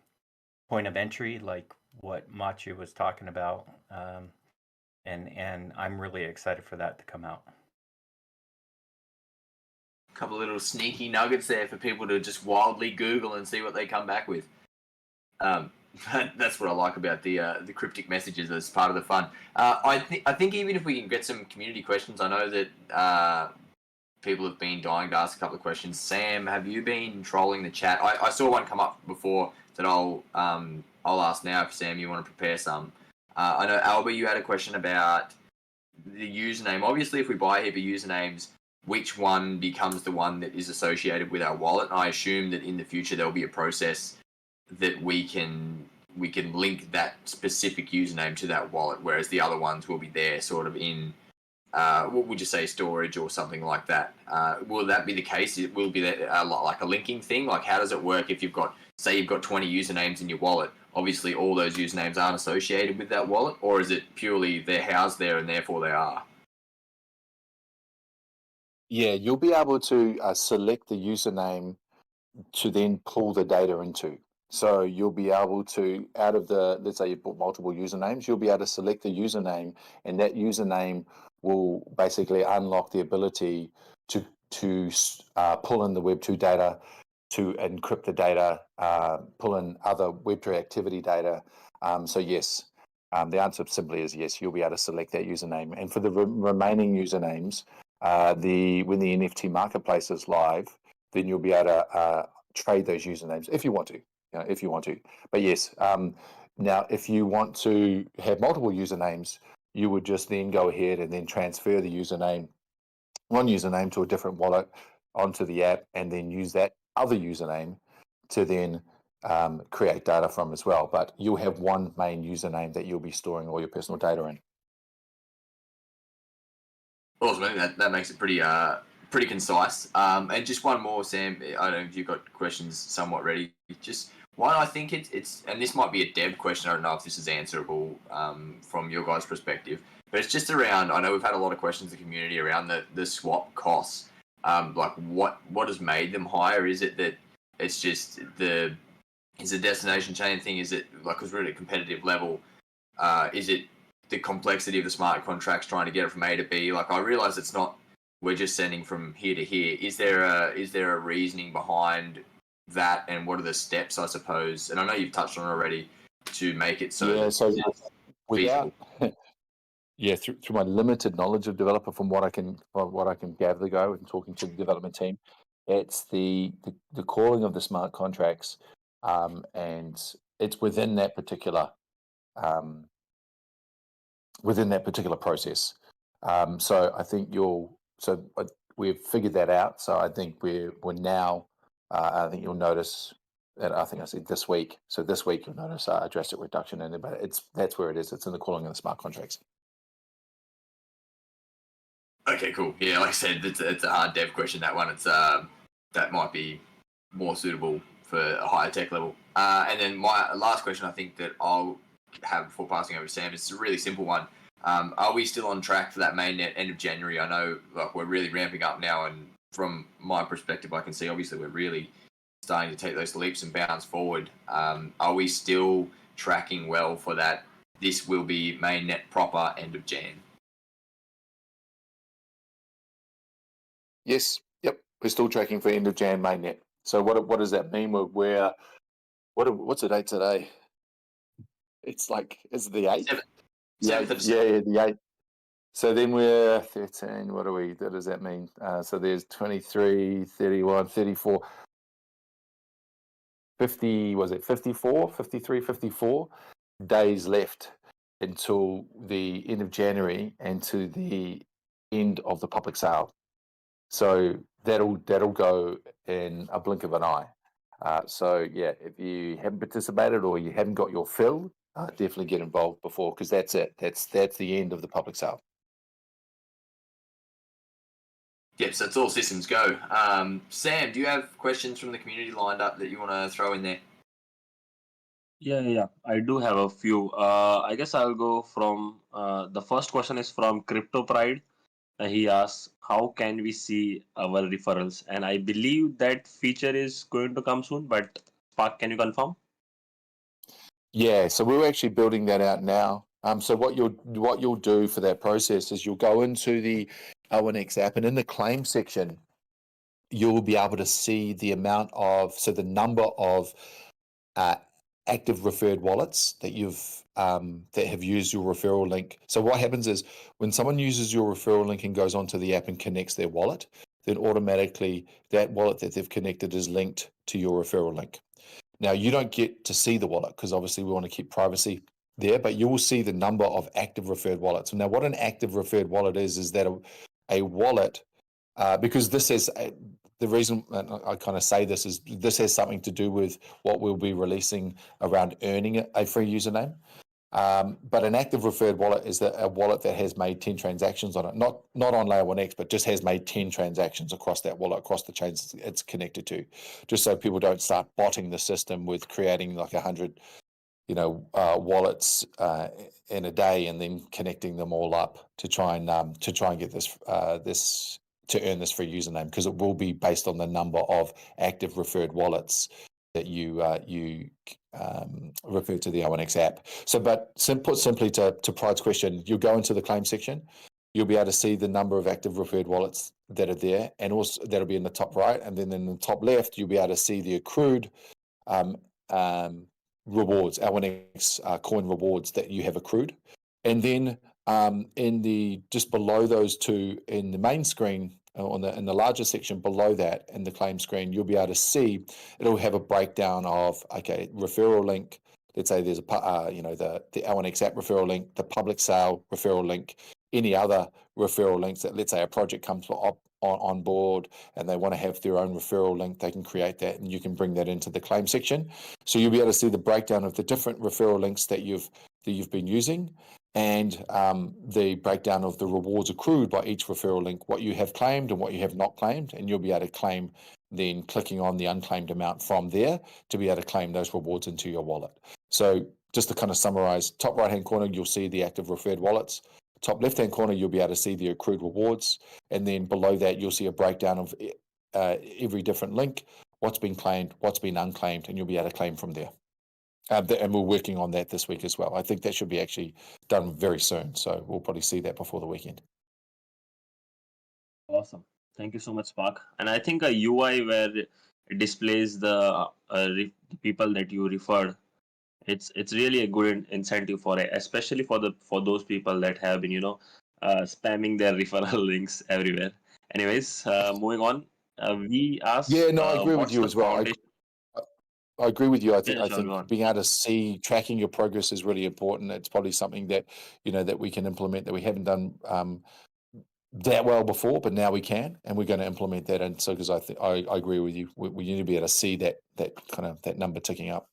Speaker 5: point of entry, like what Machu was talking about. And I'm really excited for that to come out.
Speaker 2: A couple of little sneaky nuggets there for people to just wildly Google and see what they come back with. That's what I like about the cryptic messages as part of the fun. I think even if we can get some community questions, I know that people have been dying to ask a couple of questions. Sam, have you been trolling the chat? I saw one come up before that I'll ask now if Sam you want to prepare some. I know Albert, you had a question about the username. Obviously, if we buy a heap of usernames, which one becomes the one that is associated with our wallet? And I assume that in the future there'll be a process that we can link that specific username to that wallet, whereas the other ones will be there sort of in what would you say, storage or something like that. Will that be the case? It will be that like a linking thing. Like, how does it work if you've got 20 usernames in your wallet? Obviously all those usernames aren't associated with that wallet, or is it purely they're housed there and therefore they are?
Speaker 6: Yeah, you'll be able to select the username to then pull the data into. So you'll be able to, out of the, let's say you put multiple usernames, you'll be able to select the username, and that username will basically unlock the ability to pull in the Web2 data, to encrypt the data, pull in other Web3 activity data. So yes, the answer simply is yes, you'll be able to select that username. And for the remaining usernames, when the NFT marketplace is live, then you'll be able to trade those usernames if you want to. But yes, now if you want to have multiple usernames, you would just then go ahead and then transfer the one username to a different wallet onto the app, and then use that other username to then create data from as well. But you'll have one main username that you'll be storing all your personal data in.
Speaker 2: Awesome. I think that makes it pretty concise. And just one more, Sam. I don't know if you've got questions somewhat ready. Just one, I think it's, and this might be a dev question. I don't know if this is answerable from your guys' perspective, but it's just around. I know we've had a lot of questions in the community around the swap costs. Like what has made them higher? Is it that it's just the destination chain thing? Is it like, because we're at a competitive level? Is it the complexity of the smart contracts trying to get it from A to B? Like, I realize it's not, we're just sending from here to here. Is there a reasoning behind that, and what are the steps, I suppose? And I know you've touched on it already to make it so
Speaker 6: Yeah,
Speaker 2: that
Speaker 6: so
Speaker 2: it's
Speaker 6: without
Speaker 2: feasible.
Speaker 6: yeah, through my limited knowledge of developer, from what I can gather, go and talking to the development team, it's the calling of the smart contracts, and it's within that particular um, process. So I think we've figured that out. So I think we're now. I think you'll notice. And I think I said this week. So this week you'll notice a drastic reduction in it, but that's where it is. It's in the calling of the smart contracts.
Speaker 2: Okay, cool. Yeah, like I said, it's a hard dev question, that one. It's that might be more suitable for a higher tech level. And then my last question, I think that I'll have before passing over to Sam, is a really simple one. Are we still on track for that mainnet end of January? I know, like, we're really ramping up now, and from my perspective, I can see obviously we're really starting to take those leaps and bounds forward. Are we still tracking well for that? This will be mainnet proper end of Jan.
Speaker 6: Yes. Yep. We're still tracking for end of Jan mainnet. So what does that mean? What's the date today? It's like, is it the 8th?
Speaker 2: Seventh of
Speaker 6: Yeah, the 8th. So then we're 13. What does that mean? So there's 23, 31, 34, 50, was it 54, 53, 54 days left until the end of January and to the end of the public sale. So that'll go in a blink of an eye. So yeah, if you haven't participated or you haven't got your fill, definitely get involved before, because that's it. That's the end of the public sale.
Speaker 2: Yep, so it's all systems go. Sam, do you have questions from the community lined up that you want to throw in there?
Speaker 1: Yeah. I do have a few. I guess I'll go from the first question is from Crypto Pride. He asks, how can we see our referrals? And I believe that feature is going to come soon, but Spark, can you confirm?
Speaker 6: Yeah, so we're actually building that out now. So what you'll do for that process is you'll go into the L1X app, and in the claim section, you'll be able to see the the number of active referred wallets that that have used your referral link. So what happens is when someone uses your referral link and goes onto the app and connects their wallet, then automatically that wallet that they've connected is linked to your referral link. Now, you don't get to see the wallet because obviously we want to keep privacy there, but you will see the number of active referred wallets. Now, what an active referred wallet is that a wallet, because this is the reason I kind of say this is this has something to do with what we'll be releasing around earning a free username. But an active referred wallet is a wallet that has made 10 transactions on it, not on layer 1x, but just has made 10 transactions across that wallet, across the chains it's connected to, just so people don't start botting the system with creating like 100 wallets in a day and then connecting them all up to try and get this to earn this free username, because it will be based on the number of active referred wallets that you refer to the L1X app. So, but put simply to Pride's question, you'll go into the claim section, you'll be able to see the number of active referred wallets that are there, and also that'll be in the top right, and then in the top left, you'll be able to see the accrued rewards, L1X coin rewards that you have accrued. And then in the just below those two in the main screen, in the larger section below that in the claim screen, you'll be able to see it'll have a breakdown of referral link. Let's say there's the L1X app referral link, the public sale referral link, any other referral links that, let's say a project comes on board and they want to have their own referral link, they can create that and you can bring that into the claim section. So you'll be able to see the breakdown of the different referral links that you've been using, and the breakdown of the rewards accrued by each referral link, what you have claimed and what you have not claimed, and you'll be able to claim, then clicking on the unclaimed amount from there to be able to claim those rewards into your wallet. So just to kind of summarize, top right hand corner you'll see the active referred wallets, top left hand corner you'll be able to see the accrued rewards, and then below that you'll see a breakdown of every different link, what's been claimed, what's been unclaimed, and you'll be able to claim from there. And we're working on that this week as well. I think that should be actually done very soon. So we'll probably see that before the weekend.
Speaker 1: Awesome. Thank you so much, Spark. And I think a UI where it displays the people that you referred. It's really a good incentive for it, especially for those people that have been spamming their referral links everywhere. Anyways, moving on. We asked,
Speaker 6: Yeah, no, I agree with
Speaker 1: what's
Speaker 6: you
Speaker 1: the
Speaker 6: as well.
Speaker 1: foundation?
Speaker 6: I agree with you.
Speaker 1: Yeah,
Speaker 6: I
Speaker 1: sure, go
Speaker 6: think
Speaker 1: on.
Speaker 6: being able to see tracking your progress is really important. It's probably something that that we can implement that we haven't done that well before, but now we can, and we're going to implement that. And so, because I agree with you, we need to be able to see that kind of that number ticking up.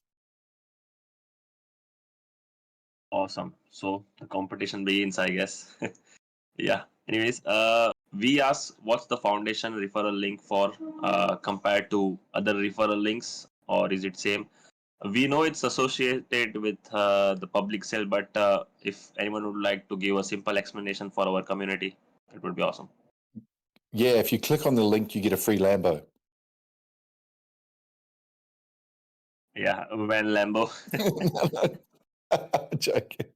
Speaker 1: Awesome. So the competition begins, I guess. Yeah. Anyways, we asked what's the foundation referral link for compared to other referral links, or is it same? We know it's associated with the public sale, but if anyone would like to give a simple explanation for our community, it would be awesome.
Speaker 6: Yeah, if you click on the link, you get a free Lambo.
Speaker 1: Yeah, when Lambo.
Speaker 6: Joking.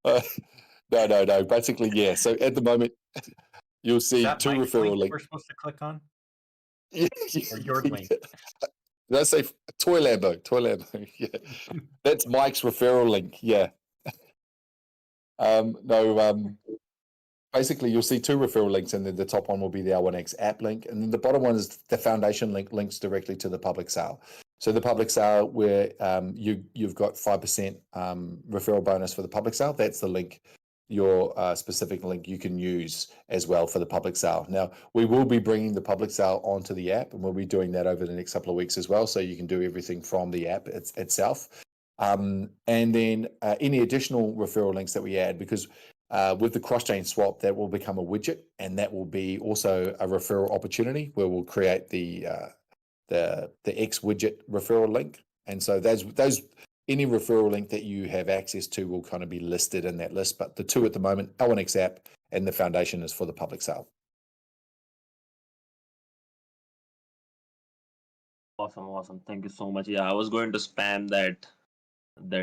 Speaker 6: No. Basically, yeah. So at the moment, you'll
Speaker 5: Is
Speaker 6: see
Speaker 5: that
Speaker 6: two
Speaker 5: Mike's
Speaker 6: referral
Speaker 5: link
Speaker 6: links.
Speaker 5: we're supposed to click on,
Speaker 6: Yeah,
Speaker 5: or your link?
Speaker 6: Did I say toy Lambo? Toy Lambo. Yeah, that's Mike's referral link. Yeah. No. Basically, you'll see two referral links, and then the top one will be the L1X app link, and then the bottom one is the foundation link, links directly to the public sale. So the public sale, where you've got 5% referral bonus for the public sale, that's the link, your specific link you can use as well for the public sale. Now, we will be bringing the public sale onto the app, and we'll be doing that over the next couple of weeks as well, so you can do everything from the app itself. And then any additional referral links that we add, because with the cross-chain swap, that will become a widget, and that will be also a referral opportunity where we'll create the X widget referral link. And so those any referral link that you have access to will kind of be listed in that list. But the two at the moment, L1X app and the foundation, is for the public sale.
Speaker 1: Awesome. Thank you so much. Yeah, I was going to spam that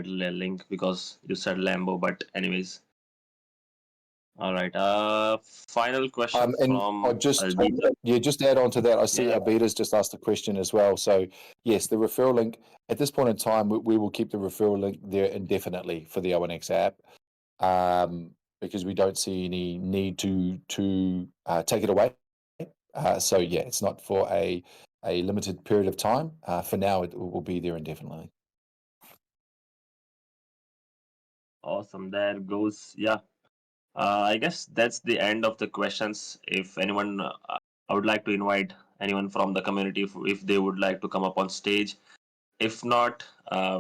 Speaker 1: link because you said Lambo, but anyways. All right. Final question
Speaker 6: And
Speaker 1: from
Speaker 6: I just
Speaker 1: Diga.
Speaker 6: just add on to that. I see
Speaker 1: Yeah.
Speaker 6: Abita's just asked a question as well. So yes, the referral link at this point in time, we will keep the referral link there indefinitely for the L1X app, because we don't see any need to take it away. So yeah, it's not for a limited period of time. For now, it will be there indefinitely.
Speaker 1: Awesome. There goes. Yeah. I guess that's the end of the questions. If anyone, I would like to invite anyone from the community if they would like to come up on stage. If not,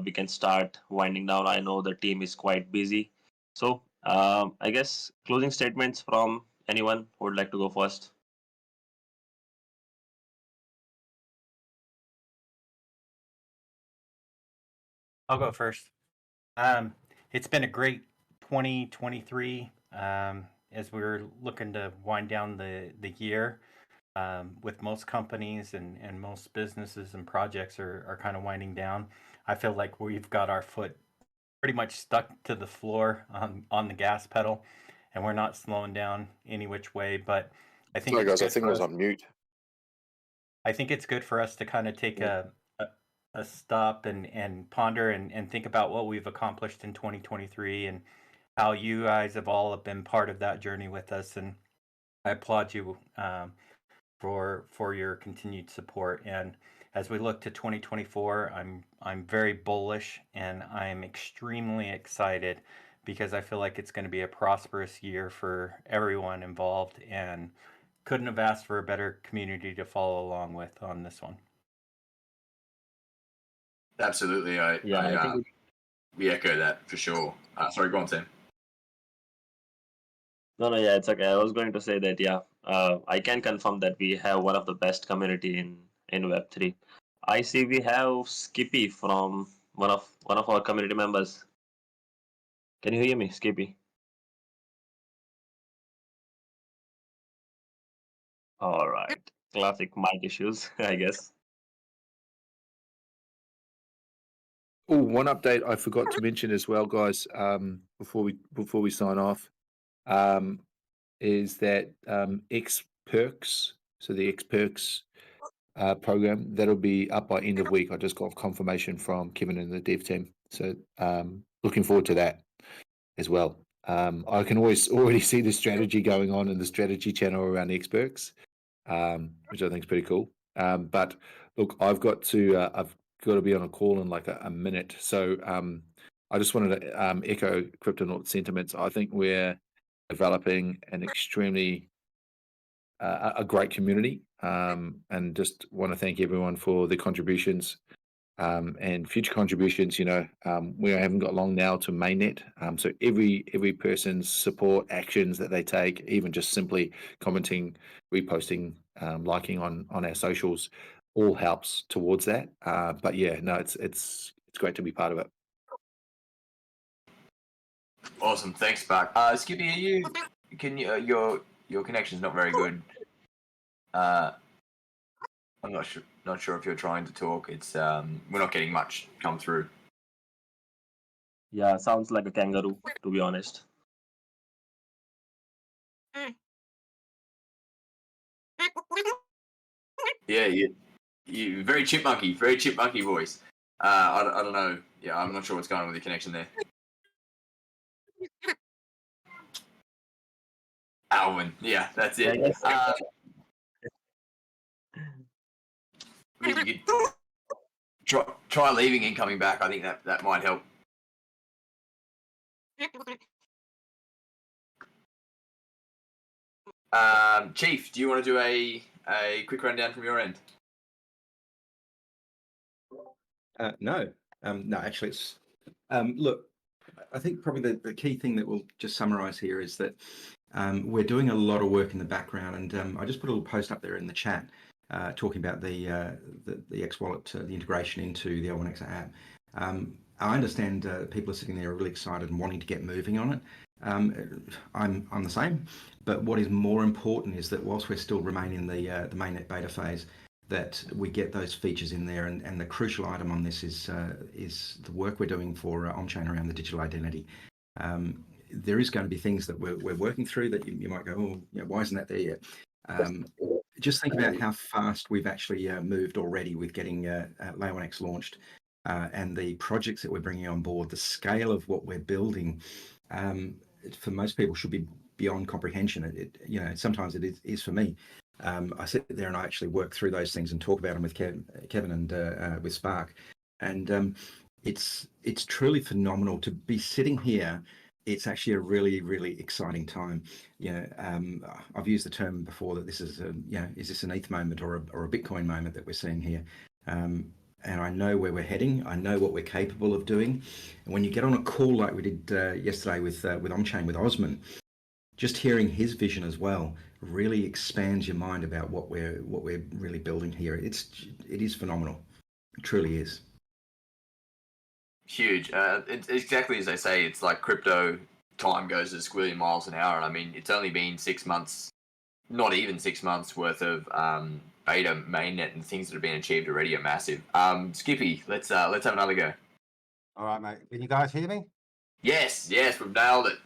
Speaker 1: we can start winding down. I know the team is quite busy. So I guess closing statements from anyone who would like to go first.
Speaker 5: I'll go first. It's been a great 2023 as we're looking to wind down the year. With most companies and most businesses and projects are kind of winding down. I feel like we've got our foot pretty much stuck to the floor on the gas pedal, and we're not slowing down any which way. But I think
Speaker 6: Sorry,
Speaker 5: it's
Speaker 6: guys, I
Speaker 5: good
Speaker 6: think I
Speaker 5: for
Speaker 6: was
Speaker 5: us.
Speaker 6: on mute.
Speaker 5: I think it's good for us to kind of take a stop and ponder and think about what we've accomplished in 2023 and how you guys have all been part of that journey with us. And I applaud you for your continued support. And as we look to 2024, I'm very bullish, and I'm extremely excited because I feel like it's going to be a prosperous year for everyone involved, and couldn't have asked for a better community to follow along with on this one.
Speaker 2: Absolutely, I
Speaker 1: think
Speaker 2: we echo that for sure. Sorry, go on, Sam.
Speaker 1: no, yeah, it's okay. I was going to say that, yeah, I can confirm that we have one of the best community in Web3. I see we have Skippy from one of our community members. Can you hear me, Skippy? All right. Classic mic issues, I guess.
Speaker 6: Oh, one update I forgot to mention as well, guys. Before we sign off, is that X Perks. So the X Perks program. That'll be up by end of week. I just got confirmation from Kevin and the dev team. So looking forward to that as well. I can already see the strategy going on in the strategy channel around experts, which I think is pretty cool. But look, I've got to be on a call in like a minute. So I just wanted to echo Cryptonaut sentiments. I think we're developing an extremely a great community, and just want to thank everyone for their contributions and future contributions. We haven't got long now to mainnet, so every person's support actions that they take, even just simply commenting, reposting, liking on our socials, all helps towards that. But yeah, no, it's great to be part of it.
Speaker 2: Awesome, thanks, Spark. Skippy, your connection's not very good. I'm not sure if you're trying to talk. It's we're not getting much come through.
Speaker 1: Yeah, sounds like a kangaroo, to be honest.
Speaker 2: Yeah, you very chipmunky voice. I don't know. Yeah, I'm not sure what's going on with your connection there. Alvin, yeah, that's it. Maybe you could try leaving and coming back. I think that might help. Chief, do you want to do a quick rundown from your end?
Speaker 3: No, actually, it's look. I think probably the key thing that we'll just summarize here is that we're doing a lot of work in the background, and I just put a little post up there in the chat talking about the X wallet, the integration into the L1X app. I understand people are sitting there really excited and wanting to get moving on it. I'm the same, but what is more important is that whilst we're still remaining in the mainnet beta phase, that we get those features in there, and the crucial item on this is the work we're doing for Omchain around the digital identity. There is going to be things that we're working through that you might go, oh, why isn't that there yet? Just think about how fast we've actually moved already with getting L1X launched, and the projects that we're bringing on board. The scale of what we're building, for most people, should be beyond comprehension. Sometimes it is for me. I sit there and I actually work through those things and talk about them with Kevin and with Spark, and it's truly phenomenal to be sitting here. It's actually a really, really exciting time. I've used the term before that this is is this an ETH moment or a Bitcoin moment that we're seeing here? And I know where we're heading. I know what we're capable of doing. And when you get on a call like we did yesterday with Omchain, with Osman, just hearing his vision as well really expands your mind about what we're really building here. It is phenomenal. It truly is.
Speaker 2: Huge. It's exactly as they say. It's like crypto time goes at a squillion miles an hour, and I mean it's only been 6 months, not even 6 months worth of beta mainnet, and things that have been achieved already are massive. Skippy, let's have another go.
Speaker 7: All right, mate. Can you guys hear me?
Speaker 2: Yes, we've nailed it.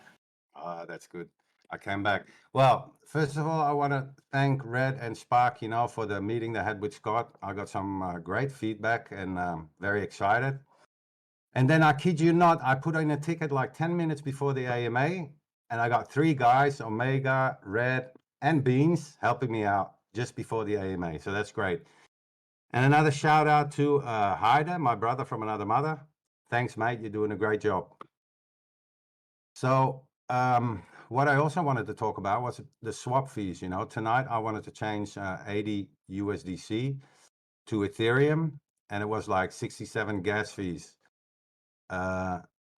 Speaker 7: That's good. I came back. Well, first of all, I want to thank Red and Spark, for the meeting they had with Scott. I got some great feedback and very excited. And then I kid you not, I put in a ticket like 10 minutes before the AMA, and I got 3 guys, Omega, Red, and Beans, helping me out just before the AMA. So that's great. And another shout out to Hyder, my brother from another mother. Thanks, mate. You're doing a great job. So what I also wanted to talk about was the swap fees. Tonight I wanted to change 80 USDC to Ethereum, and it was like 67 gas fees.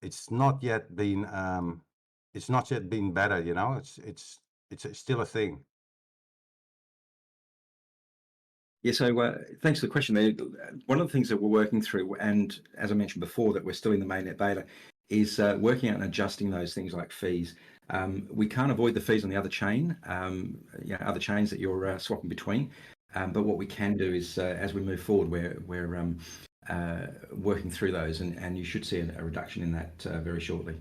Speaker 7: It's not yet been better. It's still a thing.
Speaker 3: Yeah, so thanks for the question there. One of the things that we're working through, and as I mentioned before, that we're still in the mainnet beta, is working out and adjusting those things like fees. We can't avoid the fees on the other chain, other chains that you're swapping between. But what we can do is, as we move forward, we're working through those, and you should see a reduction in that very shortly.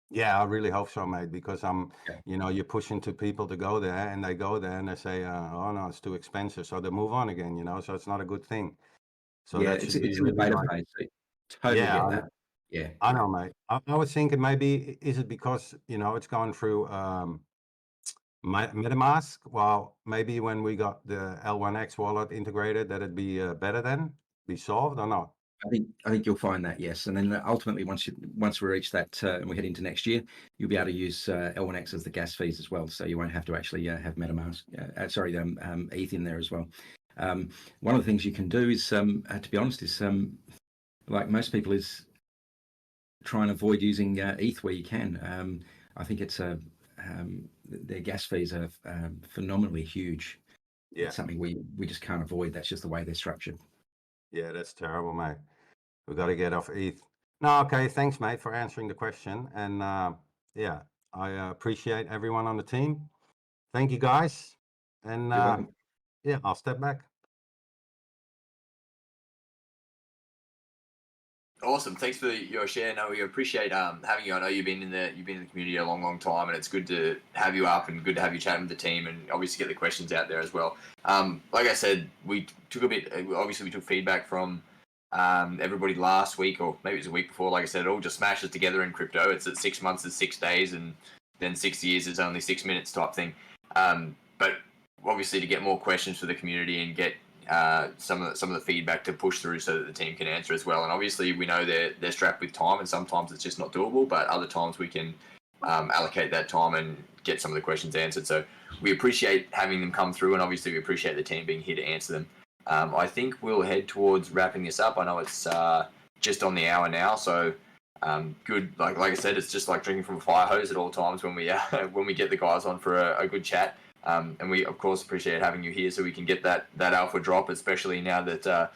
Speaker 7: Yeah, I really hope so, mate, because
Speaker 3: Yeah.
Speaker 7: you're pushing to people to go there, and they go there and they say, oh no, it's too expensive. So they move on again, so it's not a good thing. So
Speaker 3: Yeah,
Speaker 7: that should be
Speaker 3: it's in the
Speaker 7: really
Speaker 3: beta
Speaker 7: like,
Speaker 3: phase. So totally
Speaker 7: yeah,
Speaker 3: get that. Yeah,
Speaker 7: I
Speaker 3: yeah.
Speaker 7: know, mate. I was thinking maybe, is it because, it's gone through MetaMask? Well, maybe when we got the L1X wallet integrated, that'd be better then, be solved or not?
Speaker 3: I think you'll find that, yes. And then ultimately, once we reach that and we head into next year, you'll be able to use L1X as the gas fees as well. So you won't have to actually have MetaMask, ETH in there as well. One of the things you can do is, to be honest, is like most people, is try and avoid using ETH where you can. I think it's their gas fees are phenomenally huge.
Speaker 7: Yeah.
Speaker 3: It's something we just can't avoid. That's just the way they're structured.
Speaker 7: Yeah, that's terrible, mate. We got to get off ETH. No, okay. Thanks, mate, for answering the question. And yeah, I appreciate everyone on the team. Thank you, guys. And
Speaker 3: You're welcome.
Speaker 7: yeah, I'll step back.
Speaker 2: Awesome. Thanks for your share. No, we appreciate having you. I know you've been in the community a long time, and it's good to have you up and good to have you chatting with the team, and obviously get the questions out there as well. Like I said, we took we took feedback from everybody last week, or maybe it was a week before. Like I said, it all just smashes together in crypto. It's that 6 months is 6 days, and then 6 years is only 6 minutes type thing. But obviously, to get more questions for the community and get some of the feedback to push through so that the team can answer as well. And obviously, we know they're strapped with time, and sometimes it's just not doable. But other times we can allocate that time and get some of the questions answered. So we appreciate having them come through, and obviously we appreciate the team being here to answer them. I think we'll head towards wrapping this up. I know it's just on the hour now, so good. Like I said, it's just like drinking from a fire hose at all times when we when we get the guys on for a good chat. And we of course appreciate having you here so we can get that alpha drop, especially now that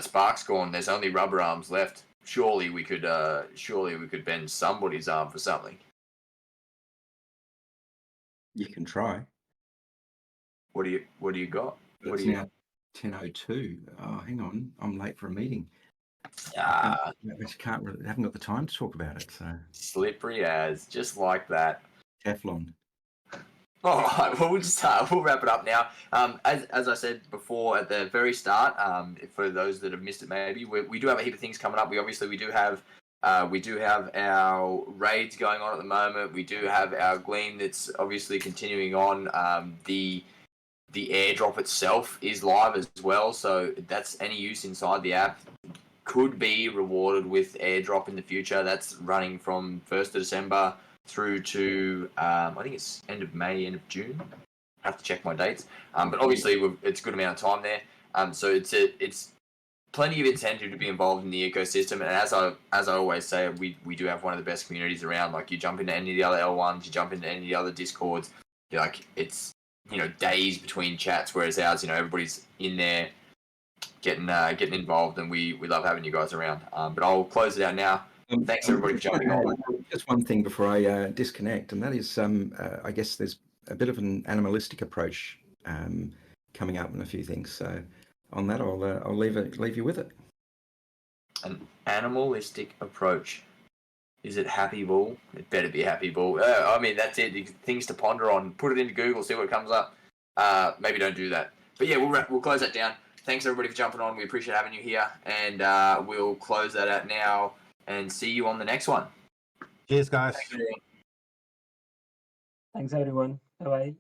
Speaker 2: Spark's gone. There's only rubber arms left. Surely we could bend somebody's arm for something.
Speaker 3: You can try.
Speaker 2: What do you got?
Speaker 3: It's now 10:02. Oh, hang on, I'm late for a meeting. I haven't got the time to talk about it. So
Speaker 2: slippery as, just like that.
Speaker 3: Teflon.
Speaker 2: All right, well, we'll wrap it up now. As I said before at the very start, for those that have missed it, maybe we do have a heap of things coming up. We do have our raids going on at the moment. We do have our Gleam that's obviously continuing on. The airdrop itself is live as well, so that's any use inside the app could be rewarded with airdrop in the future. That's running from 1st of December through to I think it's end of May, end of June. I have to check my dates, but obviously it's a good amount of time there. So it's plenty of incentive to be involved in the ecosystem. And as I always say, we do have one of the best communities around. Like, you jump into any of the other L1s, you jump into any of the other Discords, it's days between chats. Whereas ours, everybody's in there getting involved, and we love having you guys around. But I'll close it out now. Thanks everybody for jumping on.
Speaker 3: Just one thing before I disconnect, and that is, I guess there's a bit of an animalistic approach coming up in a few things. So on that, I'll leave you with it.
Speaker 2: An animalistic approach. Is it Happy Bull? It better be Happy Bull. I mean, that's it. Things to ponder on. Put it into Google, see what comes up. Maybe don't do that. But yeah, we'll close that down. Thanks everybody for jumping on. We appreciate having you here, and we'll close that out now and see you on the next one.
Speaker 7: Cheers, guys.
Speaker 2: Thanks everyone. Bye-bye.